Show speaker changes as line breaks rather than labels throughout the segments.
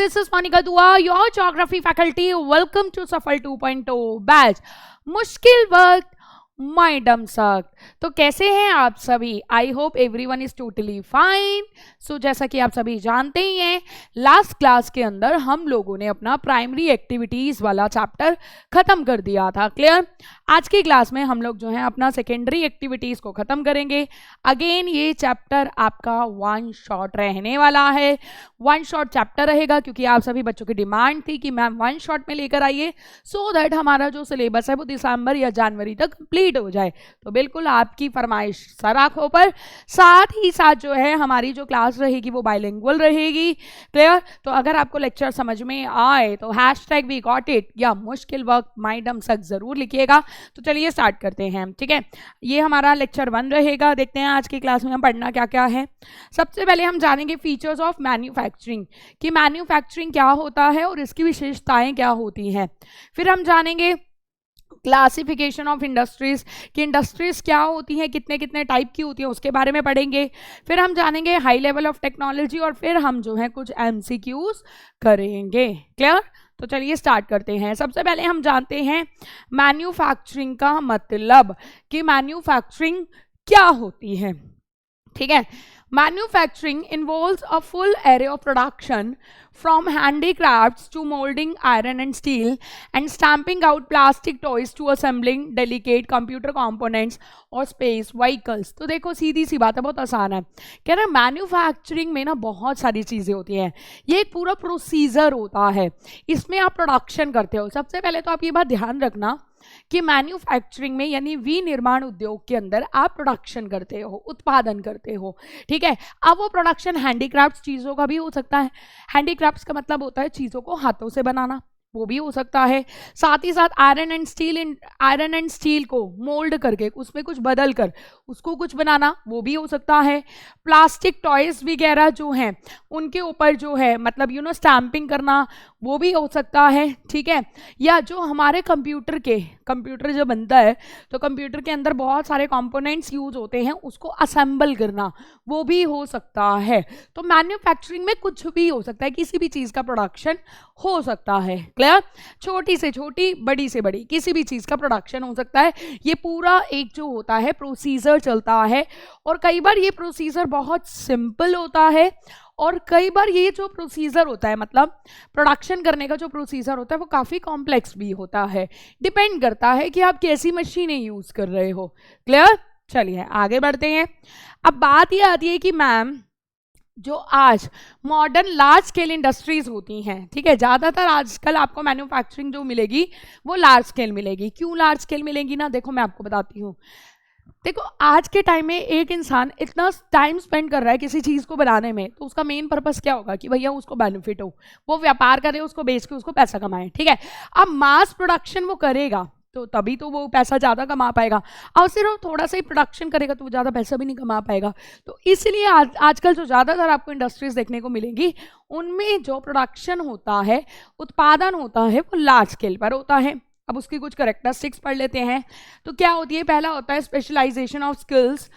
this is Monica Dua, your geography faculty. Welcome to Safal 2.0 batch मुश्किल वक्त मैडम सख्त। तो कैसे हैं आप सभी? I hope everyone is totally fine. So जैसा कि आप सभी जानते ही हैं, लास्ट क्लास के अंदर हम लोगों ने अपना प्राइमरी एक्टिविटीज वाला चैप्टर खत्म कर दिया था। क्लियर? आज की क्लास में हम लोग जो है अपना सेकेंडरी एक्टिविटीज को खत्म करेंगे। अगेन ये चैप्टर आपका वन शॉट रहने वाला है, वन शॉट चैप्टर रहेगा, क्योंकि आप सभी बच्चों की डिमांड थी कि मैम वन शॉट में लेकर आइए, सो दैट हमारा जो सिलेबस है वो दिसंबर या जनवरी तक कंप्लीट हो जाए। तो बिल्कुल आपकी फरमाइश सर आंखों पर। साथ ही साथ जो है हमारी जो क्लास रहेगी वो बाइलिंगुअल रहेगी। क्लियर? तो अगर आपको लेक्चर समझ में आए तो हैशटैग वी गॉट इट या मुश्किल वक्त मैडम सख्त जरूर लिखिएगा। तो चलिए स्टार्ट करते हैं। ठीक है, ये हमारा लेक्चर 1 रहेगा। देखते हैं आज की क्लास में हम पढ़ना क्या क्या है। सबसे पहले हम जानेंगे फीचर्स ऑफ मैन्युफैक्चरिंग, कि मैन्युफैक्चरिंग क्या होता है और इसकी विशेषताएं क्या होती हैं। फिर हम जानेंगे क्लासिफिकेशन ऑफ इंडस्ट्रीज, कि इंडस्ट्रीज क्या होती हैं, कितने कितने टाइप की होती हैं, उसके बारे में पढ़ेंगे। फिर हम जानेंगे हाई लेवल ऑफ टेक्नोलॉजी, और फिर हम जो है कुछ MCQs करेंगे। क्लियर? तो चलिए स्टार्ट करते हैं। सबसे पहले हम जानते हैं मैन्युफैक्चरिंग का मतलब, कि मैन्युफैक्चरिंग क्या होती है। ठीक है, manufacturing involves a full array of production from handicrafts to molding iron and steel and stamping out plastic toys to assembling delicate computer components और space vehicles। तो देखो सीधी सी बात है, बहुत आसान है। कह रहे मैन्युफैक्चरिंग में ना बहुत सारी चीज़ें होती हैं, ये एक पूरा प्रोसीजर होता है, इसमें आप प्रोडक्शन करते हो। सबसे पहले तो आप ये बात ध्यान रखना कि मैन्युफैक्चरिंग में यानी विनिर्माण उद्योग के अंदर आप प्रोडक्शन करते हो, उत्पादन करते हो। ठीक है, अब वो प्रोडक्शन हैंडीक्राफ्ट चीज़ों का भी हो सकता है। हैंडीक्राफ्ट्स का मतलब होता है चीज़ों को हाथों से बनाना, वो भी हो सकता है। साथ ही साथ आयरन एंड स्टील को मोल्ड करके उसमें कुछ बदल कर उसको कुछ बनाना, वो भी हो सकता है। प्लास्टिक टॉयज वगैरह जो हैं उनके ऊपर जो है मतलब स्टैंपिंग करना, वो भी हो सकता है। ठीक है, या जो हमारे कंप्यूटर जो बनता है तो कंप्यूटर के अंदर बहुत सारे कंपोनेंट्स यूज होते हैं, उसको असेंबल करना, वो भी हो सकता है। तो मैन्युफैक्चरिंग में कुछ भी हो सकता है, किसी भी चीज़ का प्रोडक्शन हो सकता है। क्लियर? छोटी से छोटी, बड़ी से बड़ी, किसी भी चीज़ का प्रोडक्शन हो सकता है। ये पूरा एक जो होता है प्रोसीजर चलता है, और कई बार ये प्रोसीजर बहुत सिंपल होता है, और कई बार ये जो प्रोसीजर होता है मतलब प्रोडक्शन करने का जो प्रोसीजर होता है वो काफ़ी कॉम्प्लेक्स भी होता है। डिपेंड करता है कि आप कैसी मशीनें यूज़ कर रहे हो। क्लियर? चलिए आगे बढ़ते हैं। अब बात ये आती है कि मैम जो आज मॉडर्न लार्ज स्केल इंडस्ट्रीज होती हैं, ठीक है, ज़्यादातर आजकल आपको मैन्युफैक्चरिंग जो मिलेगी वो लार्ज स्केल मिलेगी। क्यों लार्ज स्केल मिलेगी ना, देखो मैं आपको बताती हूँ। देखो आज के टाइम में एक इंसान इतना टाइम स्पेंड कर रहा है किसी चीज़ को बनाने में, तो उसका मेन पर्पस क्या होगा कि भैया उसको बेनिफिट हो, वो व्यापार करे, उसको बेच के उसको पैसा कमाए। ठीक है, अब मास प्रोडक्शन वो करेगा तो तभी तो वो पैसा ज़्यादा कमा पाएगा, और सिर्फ थोड़ा सा ही प्रोडक्शन करेगा तो वो ज़्यादा पैसा भी नहीं कमा पाएगा। तो इसलिए आजकल जो ज़्यादातर आपको इंडस्ट्रीज देखने को मिलेंगी उनमें जो प्रोडक्शन होता है, उत्पादन होता है, वो लार्ज स्केल पर होता है। अब उसकी कुछ कैरेक्टरिस्टिक्स पढ़ लेते हैं। तो क्या होती है, पहला होता है specialisation of skills,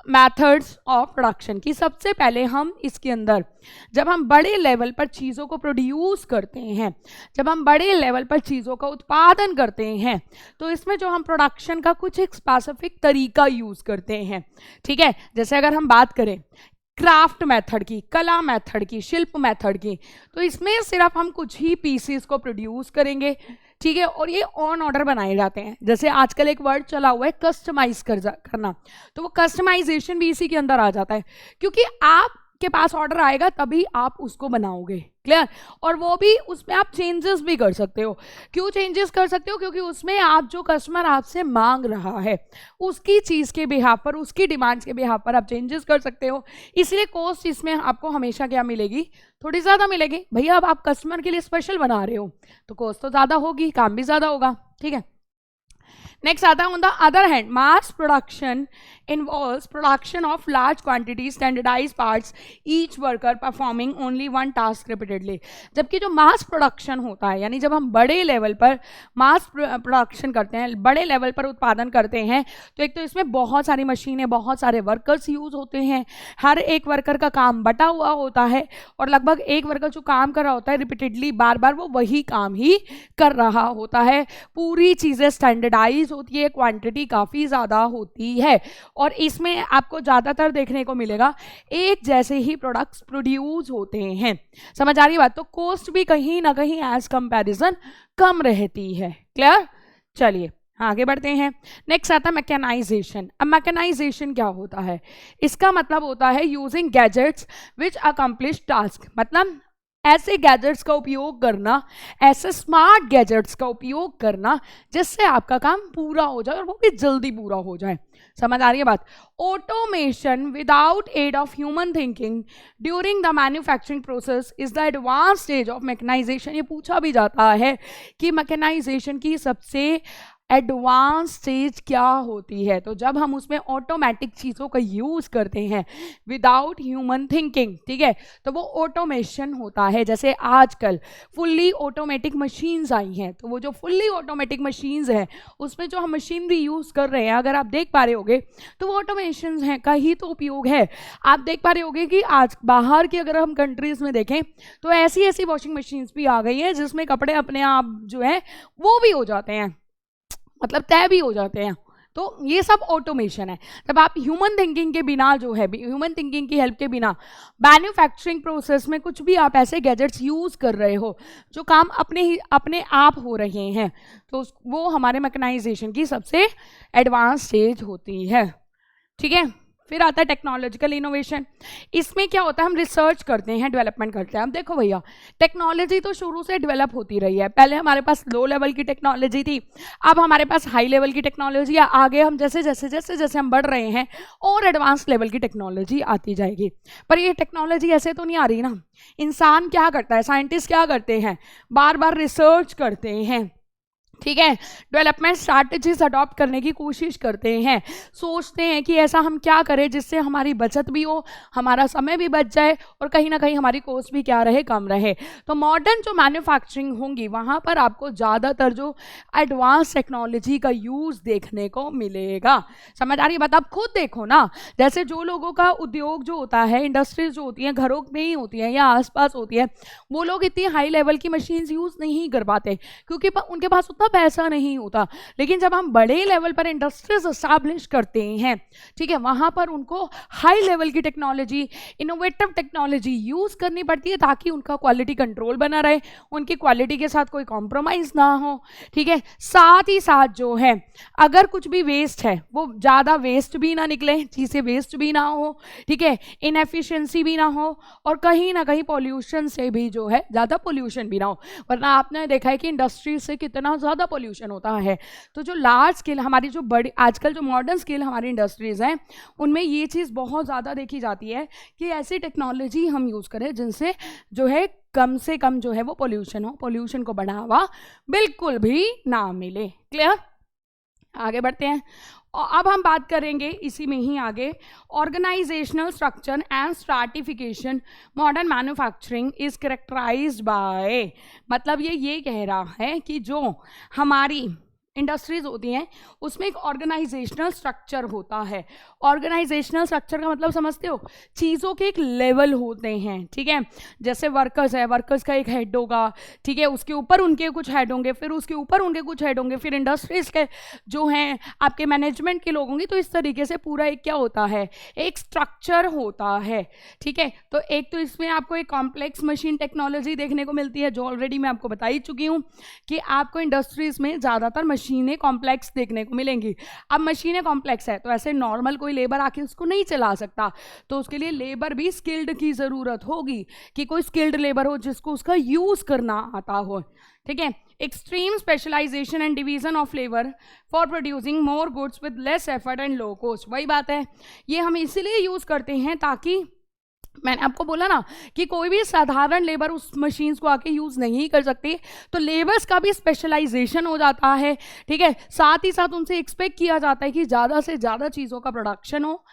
methods of production, की सबसे पहले हम इसके अंदर जब हम बड़े लेवल पर चीज़ों को प्रोड्यूस करते हैं, जब हम बड़े लेवल पर चीज़ों का उत्पादन करते हैं, तो इसमें जो हम प्रोडक्शन का कुछ एक स्पेसिफिक तरीका यूज़ करते हैं। ठीक है, जैसे अगर हम बात करें क्राफ्ट मेथड की, कला मेथड की, शिल्प मेथड की, तो इसमें सिर्फ हम कुछ ही पीसीस को प्रोड्यूस करेंगे। ठीक है, और ये ऑन ऑर्डर बनाए जाते हैं। जैसे आजकल एक वर्ड चला हुआ है कस्टमाइज करना, तो वो कस्टमाइजेशन भी इसी के अंदर आ जाता है, क्योंकि आपके पास ऑर्डर आएगा तभी आप उसको बनाओगे। क्लियर? और वो भी उसमें आप चेंजेस भी कर सकते हो। क्यों चेंजेस कर सकते हो? क्योंकि उसमें आप जो कस्टमर आपसे मांग रहा है उसकी चीज़ के बिहाफ पर, उसकी डिमांड्स के बिहाफ पर आप चेंजेस कर सकते हो। इसलिए कॉस्ट इसमें आपको हमेशा क्या मिलेगी, थोड़ी ज़्यादा मिलेगी। भैया अब आप कस्टमर के लिए स्पेशल बना रहे हो तो कॉस्ट तो ज़्यादा होगी, काम भी ज़्यादा होगा। ठीक है, नेक्स्ट आता है on the other hand mass production involves production of large quantity standardized parts, each worker performing only one task repeatedly. जबकि जो मास प्रोडक्शन होता है, यानी जब हम बड़े लेवल पर मास प्रोडक्शन करते हैं, बड़े लेवल पर उत्पादन करते हैं, तो एक तो इसमें बहुत सारी मशीनें, बहुत सारे वर्कर्स यूज होते हैं, हर एक वर्कर का काम बटा हुआ होता है और लगभग एक वर्कर जो काम कर रहा होता है रिपीटेडली बार बार वो वही काम ही कर रहा होता है. पूरी चीज़ें स्टैंडर्डाइज होती है, क्वांटिटी काफ़ी ज़्यादा होती है और इसमें आपको ज़्यादातर देखने को मिलेगा एक जैसे ही प्रोडक्ट्स प्रोड्यूस होते हैं. समझ आ रही बात? तो कॉस्ट भी कहीं ना कहीं एज कंपैरिजन कम रहती है. क्लियर? चलिए आगे बढ़ते हैं. नेक्स्ट आता है मैकेनाइजेशन. अब मैकेनाइजेशन क्या होता है? इसका मतलब होता है यूजिंग गैजेट्स विच अकम्प्लिश टास्क. मतलब ऐसे गैजेट्स का उपयोग करना, ऐसे स्मार्ट गैजेट्स का उपयोग करना जिससे आपका काम पूरा हो जाए और वो भी जल्दी पूरा हो जाए. समझ आ रही है बात? Automation without aid of human thinking during the manufacturing process is the advance stage of mechanisation. ये पूछा भी जाता है कि मैकेनाइजेशन की सबसे एडवांस स्टेज क्या होती है. तो जब हम उसमें ऑटोमेटिक चीज़ों का यूज़ करते हैं विदाउट ह्यूमन थिंकिंग, ठीक है, तो वो ऑटोमेशन होता है. जैसे आजकल फुल्ली ऑटोमेटिक मशीन्स आई हैं, तो वो जो फुल्ली ऑटोमेटिक मशीन्स हैं उसमें जो हम मशीनरी यूज़ कर रहे हैं, अगर आप देख पा रहे होगे तो वो ऑटोमेशन हैं का ही तो उपयोग है. आप देख पा रहे होगे कि आज बाहर की अगर हम कंट्रीज़ में देखें तो ऐसी ऐसी वॉशिंग मशीन्स भी आ गई हैं जिसमें कपड़े अपने आप जो है वो भी हो जाते हैं, मतलब तय भी हो जाते हैं. तो ये सब ऑटोमेशन है. तब आप ह्यूमन थिंकिंग के बिना जो है, ह्यूमन थिंकिंग की हेल्प के बिना मैन्युफैक्चरिंग प्रोसेस में कुछ भी आप ऐसे गैजेट्स यूज़ कर रहे हो जो काम अपने आप हो रहे हैं, तो वो हमारे मैकेनाइजेशन की सबसे एडवांस स्टेज होती है. ठीक है. फिर आता है टेक्नोलॉजिकल इनोवेशन. इसमें क्या होता है, हम रिसर्च करते हैं, डेवलपमेंट करते हैं. अब देखो भैया, टेक्नोलॉजी तो शुरू से डेवलप होती रही है. पहले हमारे पास लो लेवल की टेक्नोलॉजी थी, अब हमारे पास हाई लेवल की टेक्नोलॉजी है. आगे हम जैसे जैसे हम बढ़ रहे हैं और एडवांस लेवल की टेक्नोलॉजी आती जाएगी. पर ये टेक्नोलॉजी ऐसे तो नहीं आ रही ना. इंसान क्या करता है, साइंटिस्ट क्या करते हैं, बार बार रिसर्च करते हैं, ठीक है, डेवलपमेंट स्ट्रैटेजीज अडॉप्ट करने की कोशिश करते हैं, सोचते हैं कि ऐसा हम क्या करें जिससे हमारी बचत भी हो, हमारा समय भी बच जाए और कहीं ना कहीं हमारी कॉस्ट भी क्या रहे, कम रहे. तो मॉडर्न जो मैन्युफैक्चरिंग होंगी वहाँ पर आपको ज़्यादातर जो एडवांस टेक्नोलॉजी का यूज़ देखने को मिलेगा. समझ आ रही है बात? आप खुद देखो ना, जैसे जो लोगों का उद्योग जो होता है, इंडस्ट्रीज जो होती हैं घरों में ही होती हैं या आसपास होती है, वो लोग इतनी हाई लेवल की मशीन्स यूज़ नहीं कर पाते क्योंकि उनके पास उतना पैसा नहीं होता. लेकिन जब हम बड़े लेवल पर इंडस्ट्रीज एस्टैब्लिश करते हैं, ठीक है, वहां पर उनको हाई लेवल की टेक्नोलॉजी, इनोवेटिव टेक्नोलॉजी यूज करनी पड़ती है ताकि उनका क्वालिटी कंट्रोल बना रहे, उनकी क्वालिटी के साथ कोई कॉम्प्रोमाइज ना हो. ठीक है. साथ ही साथ जो है अगर कुछ भी वेस्ट है वो ज़्यादा वेस्ट भी ना निकले, चीज़ें वेस्ट भी ना हो, ठीक है, इनएफिशिएंसी भी ना हो और कहीं ना कहीं पॉल्यूशन से भी जो है ज़्यादा पॉल्यूशन भी ना हो. वरना आपने देखा है कि इंडस्ट्री से कितना ज़्यादा पॉल्यूशन होता है. तो जो लार्ज स्केल हमारी जो बड़ी आजकल जो मॉडर्न स्केल हमारी इंडस्ट्रीज हैं उनमें ये चीज़ बहुत ज़्यादा देखी जाती है कि ऐसी टेक्नोलॉजी हम यूज़ करें जिनसे जो है कम से कम जो है वो पॉल्यूशन हो, पॉल्यूशन को बढ़ावा बिल्कुल भी ना मिले. क्लियर? आगे बढ़ते हैं. और अब हम बात करेंगे इसी में ही आगे, organisational structure and stratification modern manufacturing is characterised by. मतलब ये कह रहा है कि जो हमारी इंडस्ट्रीज होती हैं उसमें एक ऑर्गेनाइजेशनल स्ट्रक्चर होता है. ऑर्गेनाइजेशनल स्ट्रक्चर का मतलब समझते हो, चीज़ों के एक लेवल होते हैं. ठीक है, जैसे वर्कर्स है, वर्कर्स का एक हेड होगा, ठीक है, उसके ऊपर उनके कुछ हेड होंगे, फिर उसके ऊपर उनके कुछ हेड होंगे, फिर इंडस्ट्रीज के जो हैं आपके मैनेजमेंट के लोग होंगे. तो इस तरीके से पूरा एक क्या होता है, एक स्ट्रक्चर होता है. ठीक है. तो एक तो इसमें आपको एक कॉम्प्लेक्स मशीन टेक्नोलॉजी देखने को मिलती है जो ऑलरेडी मैं आपको बता ही चुकी हूँ कि आपको इंडस्ट्रीज में ज़्यादातर मशीनें कॉम्प्लेक्स देखने को मिलेंगी. अब मशीनें कॉम्प्लेक्स है तो ऐसे नॉर्मल कोई लेबर आके उसको नहीं चला सकता, तो उसके लिए लेबर भी स्किल्ड की ज़रूरत होगी कि कोई स्किल्ड लेबर हो जिसको उसका यूज़ करना आता हो. ठीक है. Extreme specialisation and division of labour for producing more goods with less effort and low cost. वही बात है, ये हम इसीलिए यूज़ करते हैं ताकि मैंने आपको बोला ना कि कोई भी साधारण लेबर उस मशीन्स को आके यूज़ नहीं कर सकती, तो लेबर्स का भी स्पेशलाइजेशन हो जाता है, ठीक है। साथ ही साथ उनसे एक्सपेक्ट किया जाता है कि ज़्यादा से ज़्यादा चीज़ों का प्रोडक्शन हो,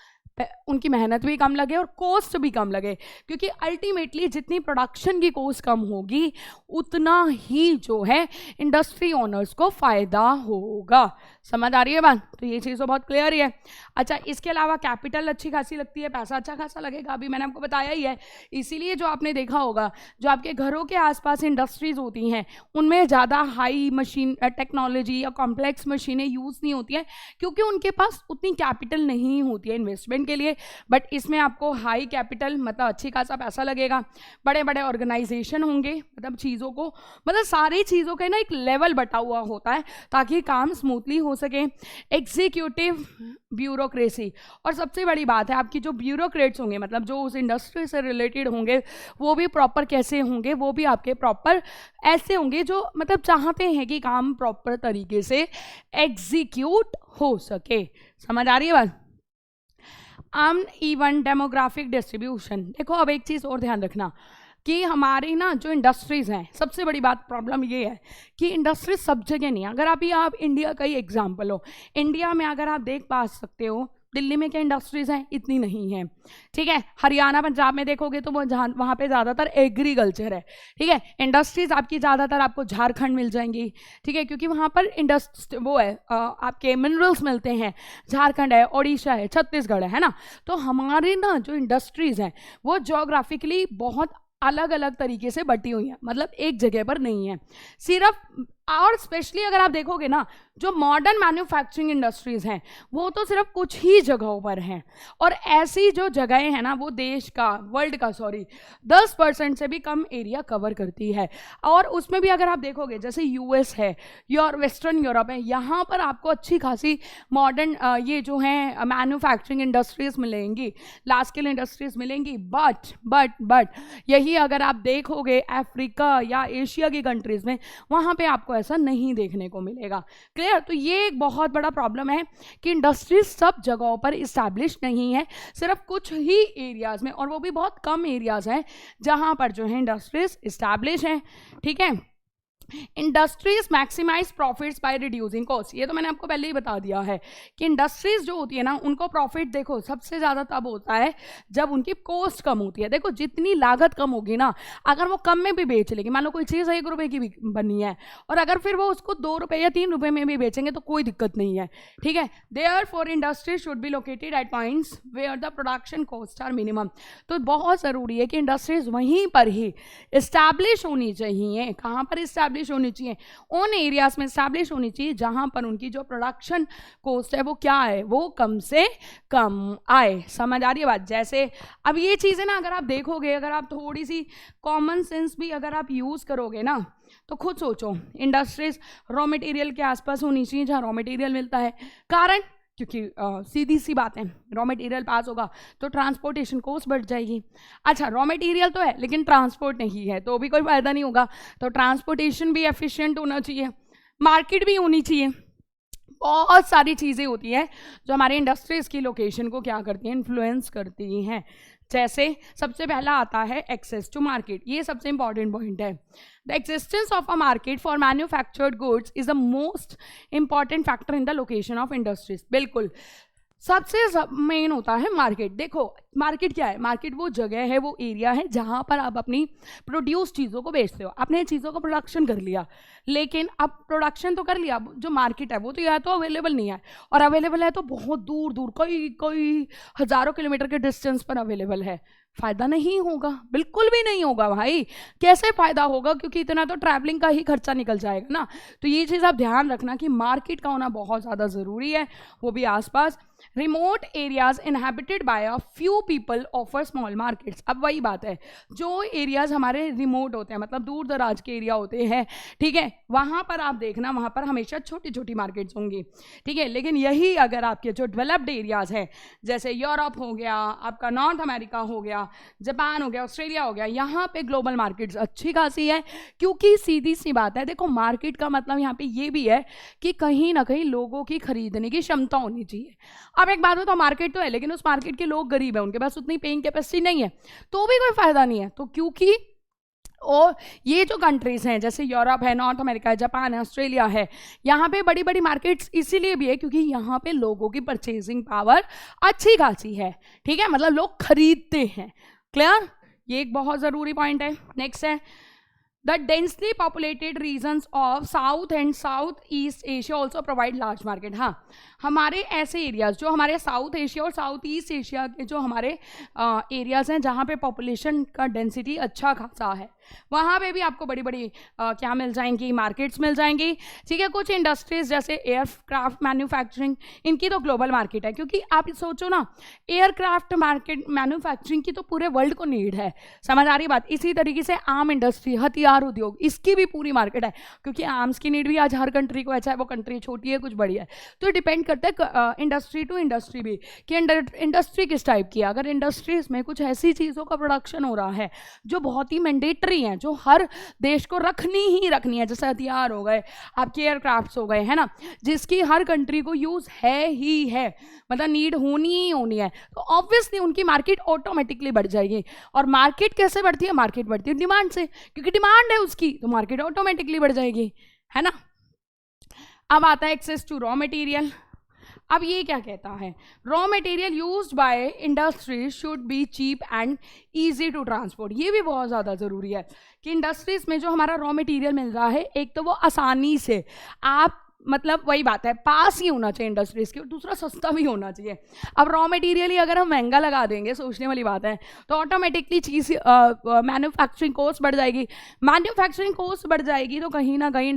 उनकी मेहनत भी कम लगे और कॉस्ट भी कम लगे, क्योंकि अल्टीमेटली जितनी प्रोडक्शन की कॉस्ट कम होगी उतना ही जो है इंडस्ट्री ओनर्स को फ़ायदा होगा। समझ आ रही है बात? तो ये चीज़ तो बहुत क्लियर ही है। अच्छा, इसके अलावा कैपिटल अच्छी खासी लगती है, पैसा अच्छा खासा लगेगा, अभी मैंने आपको बताया ही है। इसीलिए जो आपने देखा होगा, जो आपके घरों के आसपास इंडस्ट्रीज होती हैं उनमें ज़्यादा हाई मशीन टेक्नोलॉजी या कॉम्प्लेक्स मशीनें यूज़ नहीं होती हैं, क्योंकि उनके पास उतनी कैपिटल नहीं होती है इन्वेस्टमेंट के लिए। बट इसमें आपको हाई कैपिटल मतलब अच्छी खासा पैसा लगेगा, बड़े बड़े ऑर्गेनाइजेशन होंगे, मतलब चीज़ों को, मतलब सारी चीज़ों का ना एक लेवल बटा हुआ होता है ताकि काम स्मूथली हो सके। एग्जीक्यूटिव ब्यूरोक्रेसी, और सबसे बड़ी बात है आपकी जो ब्यूरोक्रेट्स होंगे, मतलब जो उस इंडस्ट्री से रिलेटेड होंगे, वो भी प्रॉपर कैसे होंगे, वो भी आपके प्रॉपर ऐसे होंगे जो मतलब चाहते हैं कि काम प्रॉपर तरीके से एग्जीक्यूट हो सके। समझ आ रही है बात? Uneven demographic distribution. देखो अब एक चीज़ और ध्यान रखना कि हमारी ना जो इंडस्ट्रीज़ हैं, सबसे बड़ी बात प्रॉब्लम ये है कि इंडस्ट्रीज सब जगह नहीं है। अगर अभी आप इंडिया का ही एग्जांपल हो, इंडिया में अगर आप देख पा सकते हो, दिल्ली में क्या इंडस्ट्रीज़ हैं? इतनी नहीं है, ठीक है। हरियाणा पंजाब में देखोगे तो वो वहाँ पे ज़्यादातर एग्रीकल्चर है, ठीक है। इंडस्ट्रीज़ आपकी ज़्यादातर आपको झारखंड मिल जाएंगी, ठीक है, क्योंकि वहाँ पर वो है आपके मिनरल्स मिलते हैं। झारखंड है, उड़ीसा है, छत्तीसगढ़ है ना। तो हमारे ना जो इंडस्ट्रीज़ हैं वो जोग्राफिकली बहुत अलग अलग तरीके से बटी हुई हैं, मतलब एक जगह पर नहीं है सिर्फ। और स्पेशली अगर आप देखोगे ना, जो मॉडर्न मैन्युफैक्चरिंग इंडस्ट्रीज़ हैं वो तो सिर्फ कुछ ही जगहों पर हैं, और ऐसी जो जगहें हैं ना वो देश का, वर्ल्ड का 10% से भी कम एरिया कवर करती है। और उसमें भी अगर आप देखोगे जैसे यूएस है या वेस्टर्न यूरोप है, यहाँ पर आपको अच्छी खासी मॉडर्न ये जो हैं मैन्युफैक्चरिंग इंडस्ट्रीज़ मिलेंगी, लार्ज स्केल इंडस्ट्रीज़ मिलेंगी। बट यही अगर आप देखोगे अफ्रीका या एशिया की कंट्रीज़ में, वहाँ पे आपको ऐसा नहीं देखने को मिलेगा। क्लियर? तो ये एक बहुत बड़ा प्रॉब्लम है कि इंडस्ट्रीज सब जगहों पर इस्टेब्लिश नहीं है, सिर्फ कुछ ही एरियाज में, और वो भी बहुत कम एरियाज हैं जहां पर जो है इंडस्ट्रीज इस्टेब्लिश हैं, ठीक है। Industries maximise profits by reducing cost. ये तो मैंने आपको पहले ही बता दिया है कि इंडस्ट्रीज जो होती है ना उनको प्रॉफिट देखो सबसे ज़्यादा तब होता है जब उनकी कॉस्ट कम होती है। देखो जितनी लागत कम होगी ना, अगर वो कम में भी बेच लेगी, मान लो कोई चीज़ 1 रुपए की बनी है और अगर फिर वो उसको 2 रुपए या 3 रुपए में भी बेचेंगे तो कोई दिक्कत नहीं है, ठीक है। Therefore industry should be located at points where the production cost are minimum. तो बहुत ज़रूरी है कि इंडस्ट्रीज वहीं पर ही इस्टेब्लिश होनी चाहिए। कहाँ पर इस्टेब्लिश होनी चाहिए? उन एरियाज में स्टैब्लिश होनी चाहिए जहां पर उनकी जो प्रोडक्शन कॉस्ट है वो क्या है, वो कम से कम आए। समझ आ रही है बात? जैसे अब ये चीज़ें ना अगर आप देखोगे, अगर आप थोड़ी सी कॉमन सेंस भी अगर आप यूज़ करोगे ना, तो खुद सोचो, इंडस्ट्रीज रॉ मटेरियल के आसपास होनी चाहिए जहाँ रॉ मटेरियल मिलता है। कारण क्योंकि सीधी सी बात है, रॉ मटेरियल पास होगा तो ट्रांसपोर्टेशन कॉस्ट बढ़ जाएगी। अच्छा, रॉ मटेरियल तो है लेकिन ट्रांसपोर्ट नहीं है तो भी कोई फ़ायदा नहीं होगा। तो ट्रांसपोर्टेशन भी एफिशिएंट होना चाहिए, मार्केट भी होनी चाहिए। बहुत सारी चीज़ें होती हैं जो हमारे इंडस्ट्रीज़ की लोकेशन को क्या करती हैं, इन्फ्लुएंस करती हैं। जैसे सबसे पहला आता है एक्सेस टू मार्केट। ये सबसे इंपॉर्टेंट पॉइंट है। The existence of a market for manufactured goods is the most important factor in the location of industries. बिल्कुल सबसे मेन होता है मार्केट। देखो मार्केट क्या है? मार्केट वो जगह है, वो एरिया है जहाँ पर आप अपनी प्रोड्यूस चीज़ों को बेचते हो। आपने चीज़ों का प्रोडक्शन कर लिया, लेकिन अब प्रोडक्शन तो कर लिया, जो मार्केट है वो तो या तो अवेलेबल नहीं है, और अवेलेबल है तो बहुत दूर दूर कई हज़ारों किलोमीटर के डिस्टेंस पर अवेलेबल है। फ़ायदा नहीं होगा, बिल्कुल भी नहीं होगा भाई। कैसे फ़ायदा होगा? क्योंकि इतना तो ट्रैवलिंग का ही खर्चा निकल जाएगा ना। तो ये चीज़ आप ध्यान रखना कि मार्केट का होना बहुत ज़्यादा ज़रूरी है, वो भी आसपास। Remote areas inhabited bye a few people offer small markets. अब वही बात है, जो एरियाज हमारे रिमोट होते हैं, मतलब दूर दराज के एरिया होते हैं, ठीक है, वहाँ पर आप देखना वहाँ पर हमेशा छोटी छोटी मार्केट्स होंगी, ठीक है। लेकिन यही अगर आपके जो डेवलप्ड एरियाज हैं, जैसे यूरोप हो गया, आपका नॉर्थ अमेरिका हो गया, गया, जापान हो गया, ऑस्ट्रेलिया हो गया, यहाँ पे ग्लोबल मार्केट्स अच्छी खासी है, क्योंकि सीधी सी बात है, देखो मार्केट का मतलब यहाँ पे ये भी है कि कहीं ना कहीं लोगों की खरीदने की क्षमता होनी चाहिए। अब एक बात बताओ, मार्केट तो है लेकिन उस मार्केट के लोग गरीब है, उनके पास उतनी पेइंग कैपेसिटी नहीं है, तो भी कोई फायदा नहीं है। तो क्योंकि और ये जो कंट्रीज हैं जैसे यूरोप है, नॉर्थ अमेरिका है, जापान है, ऑस्ट्रेलिया है, यहाँ पे बड़ी बड़ी मार्केट्स इसीलिए भी है क्योंकि यहाँ पे लोगों की परचेजिंग पावर अच्छी खासी है, ठीक है, मतलब लोग खरीदते हैं। क्लियर, ये एक बहुत ज़रूरी पॉइंट है। नेक्स्ट है the densely populated regions of South and South East Asia also provide large market. हाँ, हमारे ऐसे एरियाज जो हमारे साउथ एशिया और साउथ ईस्ट एशिया के जो हमारे एरियाज हैं जहाँ पे पॉपुलेशन का डेंसिटी अच्छा खासा है, वहाँ पे भी आपको बड़ी बड़ी क्या मिल जाएंगी, मार्केट्स मिल जाएंगी, ठीक है। कुछ इंडस्ट्रीज जैसे एयरक्राफ्ट मैन्युफैक्चरिंग, इनकी तो ग्लोबल मार्केट है, क्योंकि आप सोचो ना, एयरक्राफ्ट मार्केट मैन्युफैक्चरिंग की तो पूरे वर्ल्ड को नीड है, समझ आ रही बात। इसी तरीके से आर्म इंडस्ट्री, हथियार उद्योग, इसकी भी पूरी मार्केट है, क्योंकि आर्म्स की नीड भी आज हर कंट्री को है, चाहे वो कंट्री छोटी है कुछ बड़ी है। तो डिपेंड करता है इंडस्ट्री टू इंडस्ट्री भी कि इंडस्ट्री किस टाइप की है। अगर इंडस्ट्रीज में कुछ ऐसी चीज़ों का प्रोडक्शन हो रहा है जो बहुत ही मैंडेटरी हैं, जो हर देश को रखनी ही रखनी है, जैसे हथियार हो गए, आपके एयरक्राफ्ट्स हो गए, है ना, जिसकी हर कंट्री को यूज है ही है, मतलब नीड होनी ही होनी है, तो ऑब्वियसली उनकी मार्केट ऑटोमेटिकली बढ़ जाएगी। और मार्केट कैसे बढ़ती है? मार्केट बढ़ती है डिमांड से, क्योंकि डिमांड है उसकी, तो मार्केट ऑटोमेटिकली बढ़ जाएगी, है ना। अब आता है एक्सेस टू रॉ मटेरियल। अब ये क्या कहता है, raw material used by industries should be cheap and easy to transport. ये भी बहुत ज़्यादा ज़रूरी है कि इंडस्ट्रीज में जो हमारा रॉ मटेरियल मिल रहा है, एक तो वो आसानी से, आप मतलब वही बात है, पास ही होना चाहिए इंडस्ट्रीज के, और दूसरा सस्ता भी होना चाहिए। अब रॉ मटेरियल ही अगर हम महंगा लगा देंगे, सोचने वाली बात है, तो ऑटोमेटिकली चीज़ मैन्युफैक्चरिंग कॉस्ट बढ़ जाएगी। मैन्युफैक्चरिंग कॉस्ट बढ़ जाएगी तो कहीं ना कहीं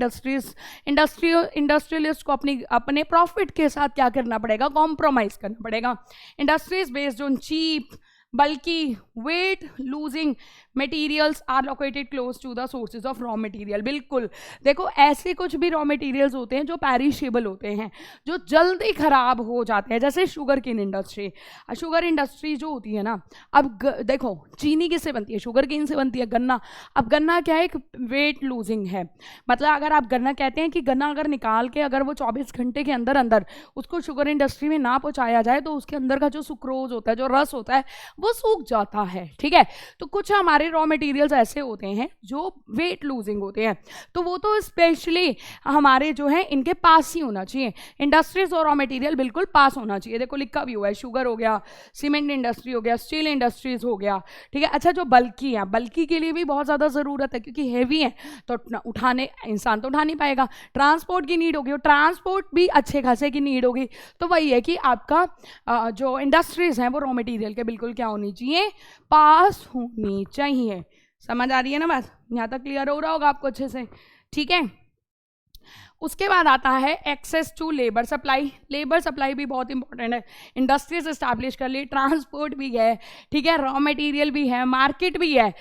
इंडस्ट्रियलिस्ट को अपने प्रॉफिट के साथ क्या करना पड़ेगा, कॉम्प्रोमाइज़ करना पड़ेगा। Industries based on cheap bulky weight losing materials are located close to the sources of raw material. बिल्कुल, देखो ऐसे कुछ भी रॉ मटेरियल्स होते हैं जो पेरिशेबल होते हैं, जो जल्दी खराब हो जाते हैं, जैसे sugar cane industry. Sugar industry जो होती है ना, अब देखो चीनी किससे बनती है? शुगर केन से बनती है, गन्ना। अब गन्ना क्या है? एक वेट लूजिंग है, मतलब अगर आप गन्ना कहते हैं कि गन्ना अगर निकाल के अगर वो 24 घंटे के अंदर अंदर उसको शुगर इंडस्ट्री में ना पहुँचाया जाए तो उसके अंदर का जो सुक्रोज होता है, जो रस होता है, वो सूख जाता है, ठीक है। तो कुछ हमारे रॉ मटेरियल्स ऐसे होते हैं जो वेट लूजिंग होते हैं, तो वो तो स्पेशली हमारे जो है इनके पास ही होना चाहिए। इंडस्ट्रीज और रॉ मटेरियल बिल्कुल पास होना चाहिए। देखो लिखा भी हुआ है, शुगर हो गया, सीमेंट इंडस्ट्री हो गया, स्टील इंडस्ट्रीज हो गया, ठीक है। अच्छा, जो बल्कि है, बल्कि के लिए भी बहुत ज़्यादा ज़रूरत है, क्योंकि हैवी है तो उठाने इंसान तो उठा नहीं पाएगा, ट्रांसपोर्ट की नीड होगी, और ट्रांसपोर्ट भी अच्छे खासे की नीड होगी। तो वही है कि आपका जो इंडस्ट्रीज हैं वो रॉ मटेरियल के बिल्कुल क्या होनी चाहिए, पास होनी चाहिए। समझ आ रही है ना बात? यहाँ तक क्लियर हो रहा होगा आपको अच्छे से, ठीक है। उसके बाद आता है access to labour supply. Labour supply भी बहुत इंपॉर्टेंट है। इंडस्ट्रीज इस्टेब्लिश कर ली, ट्रांसपोर्ट भी है, ठीक है, रॉ मटेरियल भी है, मार्केट भी है,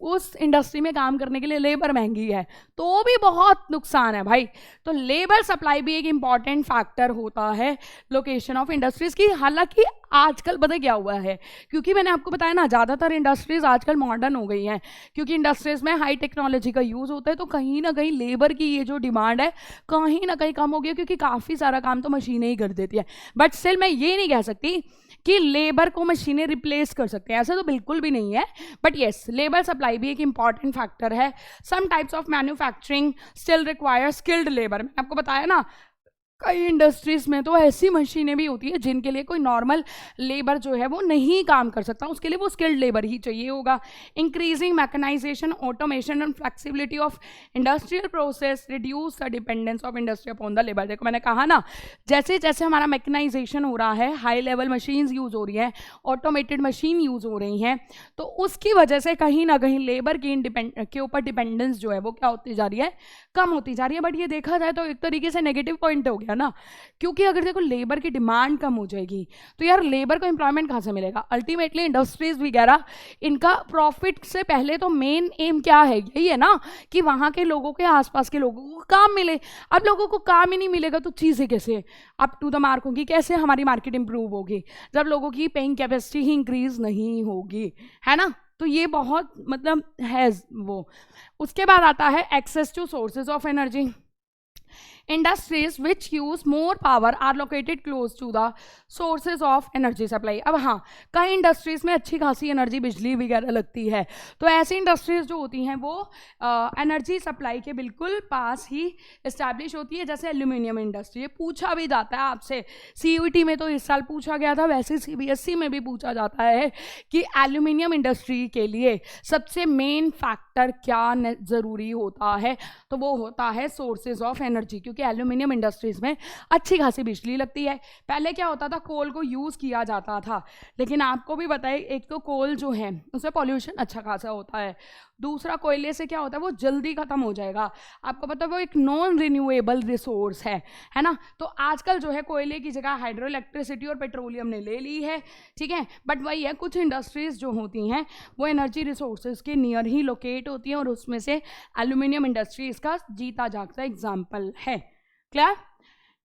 उस इंडस्ट्री में काम करने के लिए लेबर महंगी है, तो भी बहुत नुकसान है भाई। तो लेबर सप्लाई भी एक इम्पॉर्टेंट फैक्टर होता है लोकेशन ऑफ इंडस्ट्रीज की। हालांकि आजकल पता क्या हुआ है, क्योंकि मैंने आपको बताया ना, ज़्यादातर इंडस्ट्रीज आजकल मॉडर्न हो गई हैं, क्योंकि इंडस्ट्रीज में हाई टेक्नोलॉजी का यूज़ होता है, तो कहीं ना कहीं लेबर की ये जो डिमांड है कहीं ना कहीं कम हो गई, क्योंकि काफ़ी सारा काम तो मशीनें ही कर देती है। बट स्टिल मैं ये नहीं कह सकती कि लेबर को मशीनें रिप्लेस कर सकते हैं, ऐसा तो बिल्कुल भी नहीं है। बट येस, लेबर सप्लाई भी एक इंपॉर्टेंट फैक्टर है। Some types of manufacturing still require skilled labour. मैंने आपको बताया ना, कई इंडस्ट्रीज में तो ऐसी मशीनें भी होती है जिनके लिए कोई नॉर्मल लेबर जो है वो नहीं काम कर सकता, उसके लिए वो स्किल्ड लेबर ही चाहिए होगा। Increasing mechanisation, automation and flexibility of industrial process reduce the dependence of industry upon the labour. देखो मैंने कहा ना, जैसे जैसे हमारा मैकेनाइजेशन हो रहा है, हाई लेवल मशीन्स यूज़ हो रही हैं, ऑटोमेटेड मशीन यूज़ हो रही हैं, तो उसकी वजह से कहीं ना कहीं लेबर के ऊपर डिपेंडेंस जो है वो क्या होती जा रही है, कम होती जा रही है। बट ये देखा जाए तो एक तरीके से नेगेटिव पॉइंट हो गया, गया ना, क्योंकि अगर देखो लेबर की डिमांड कम हो जाएगी तो यार लेबर को एम्प्लॉयमेंट कहाँ से मिलेगा। अल्टीमेटली इंडस्ट्रीज वगैरह इनका प्रॉफिट से पहले तो मेन एम क्या है, यही है ना कि वहाँ के लोगों के आसपास के लोगों को काम मिले। अब लोगों को काम ही नहीं मिलेगा तो चीज़ें कैसे अप टू द मार्क होगी, कैसे हमारी मार्केट इंप्रूव होगी, जब लोगों की पेइंग कैपेसिटी ही इंक्रीज नहीं होगी, है ना। तो ये बहुत मतलब है वो। उसके बाद आता है access to sources of energy. Industries which use more power are located close to the sources of energy supply. अब हाँ, कई इंडस्ट्रीज में अच्छी खासी एनर्जी बिजली वगैरह लगती है, तो ऐसी इंडस्ट्रीज जो होती हैं वो एनर्जी सप्लाई के बिल्कुल पास ही इस्टेब्लिश होती है। जैसे एल्यूमिनियम इंडस्ट्री, ये पूछा भी जाता है आपसे, CUET में तो इस साल पूछा गया था, वैसे CBSE में भी पूछा जाता है कि एल्यूमिनियम इंडस्ट्री के लिए सबसे मेन फैक्टर क्या ज़रूरी होता है, तो वो होता है सोर्सेज ऑफ एनर्जी, क्योंकि एल्यूमिनियम इंडस्ट्रीज में अच्छी खासी बिजली लगती है। पहले क्या होता था, कोल को यूज़ किया जाता था, लेकिन आपको भी बताइए, एक तो कोल जो है उसमें पॉल्यूशन अच्छा खासा होता है, दूसरा कोयले से क्या होता है वो जल्दी ख़त्म हो जाएगा, आपको पता है वो एक नॉन रिन्यूएबल रिसोर्स है ना। तो आजकल जो है कोयले की जगह हाइड्रो इलेक्ट्रिसिटी और पेट्रोलियम ने ले ली है, ठीक है। बट वही है, कुछ इंडस्ट्रीज जो होती हैं वो एनर्जी रिसोर्सेज के नियर ही लोकेट होती हैं, और उसमें से एल्यूमिनियम इंडस्ट्री इसका जीता जागता एग्जाम्पल है। क्लियर।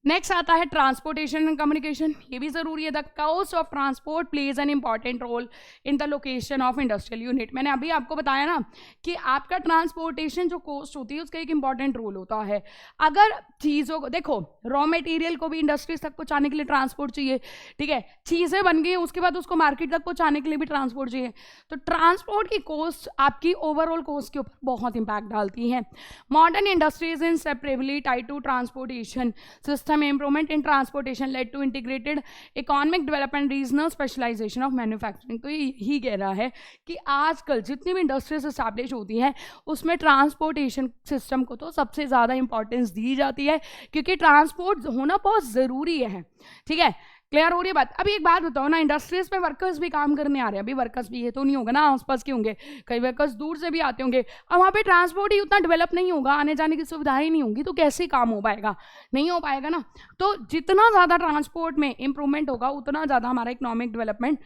नेक्स्ट आता है ट्रांसपोर्टेशन एंड कम्युनिकेशन, ये भी ज़रूरी है। The cost of transport plays an important role in the location of industrial unit. मैंने अभी आपको बताया ना कि आपका ट्रांसपोर्टेशन जो कॉस्ट होती है उसका एक इंपॉर्टेंट रोल होता है। अगर चीज़ों को देखो, रॉ मटेरियल को भी इंडस्ट्रीज तक पहुँचाने के लिए ट्रांसपोर्ट चाहिए, ठीक है, चीज़ें बन गई उसके बाद उसको मार्केट तक पहुँचाने के लिए भी ट्रांसपोर्ट चाहिए, तो ट्रांसपोर्ट की कॉस्ट आपकी ओवरऑल कॉस्ट के ऊपर बहुत इंपैक्ट डालती है। Modern industries inseparably tied to transportation system improvement in transportation led to integrated economic development, regional specialization of manufacturing। तो यही कह रहा है कि आजकल जितनी भी इंडस्ट्रीज एस्टैब्लिश होती हैं उसमें ट्रांसपोर्टेशन सिस्टम को तो सबसे ज़्यादा इंपॉर्टेंस दी जाती है, क्योंकि ट्रांसपोर्ट होना बहुत ज़रूरी है, ठीक है। क्लियर हो रही है बात। अभी एक बात बताओ ना, इंडस्ट्रीज में वर्कर्स भी काम करने आ रहे हैं, अभी वर्कर्स भी ये तो नहीं होगा ना आसपास के होंगे, कई वर्कर्स दूर से भी आते होंगे, और वहाँ पे ट्रांसपोर्ट ही उतना डेवलप नहीं होगा, आने जाने की सुविधाएं नहीं होंगी, तो कैसे काम हो पाएगा, नहीं हो पाएगा ना। तो जितना ज़्यादा ट्रांसपोर्ट में इंप्रूवमेंट होगा उतना ज़्यादा हमारा इकोनॉमिक डेवलपमेंट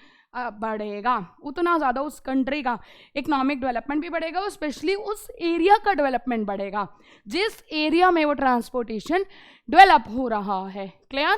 बढ़ेगा, उतना ज़्यादा उस कंट्री का इकोनॉमिक डेवलपमेंट भी बढ़ेगा, और स्पेशली उस एरिया का डेवलपमेंट बढ़ेगा जिस एरिया में वो ट्रांसपोर्टेशन डेवलप हो रहा है। क्लियर।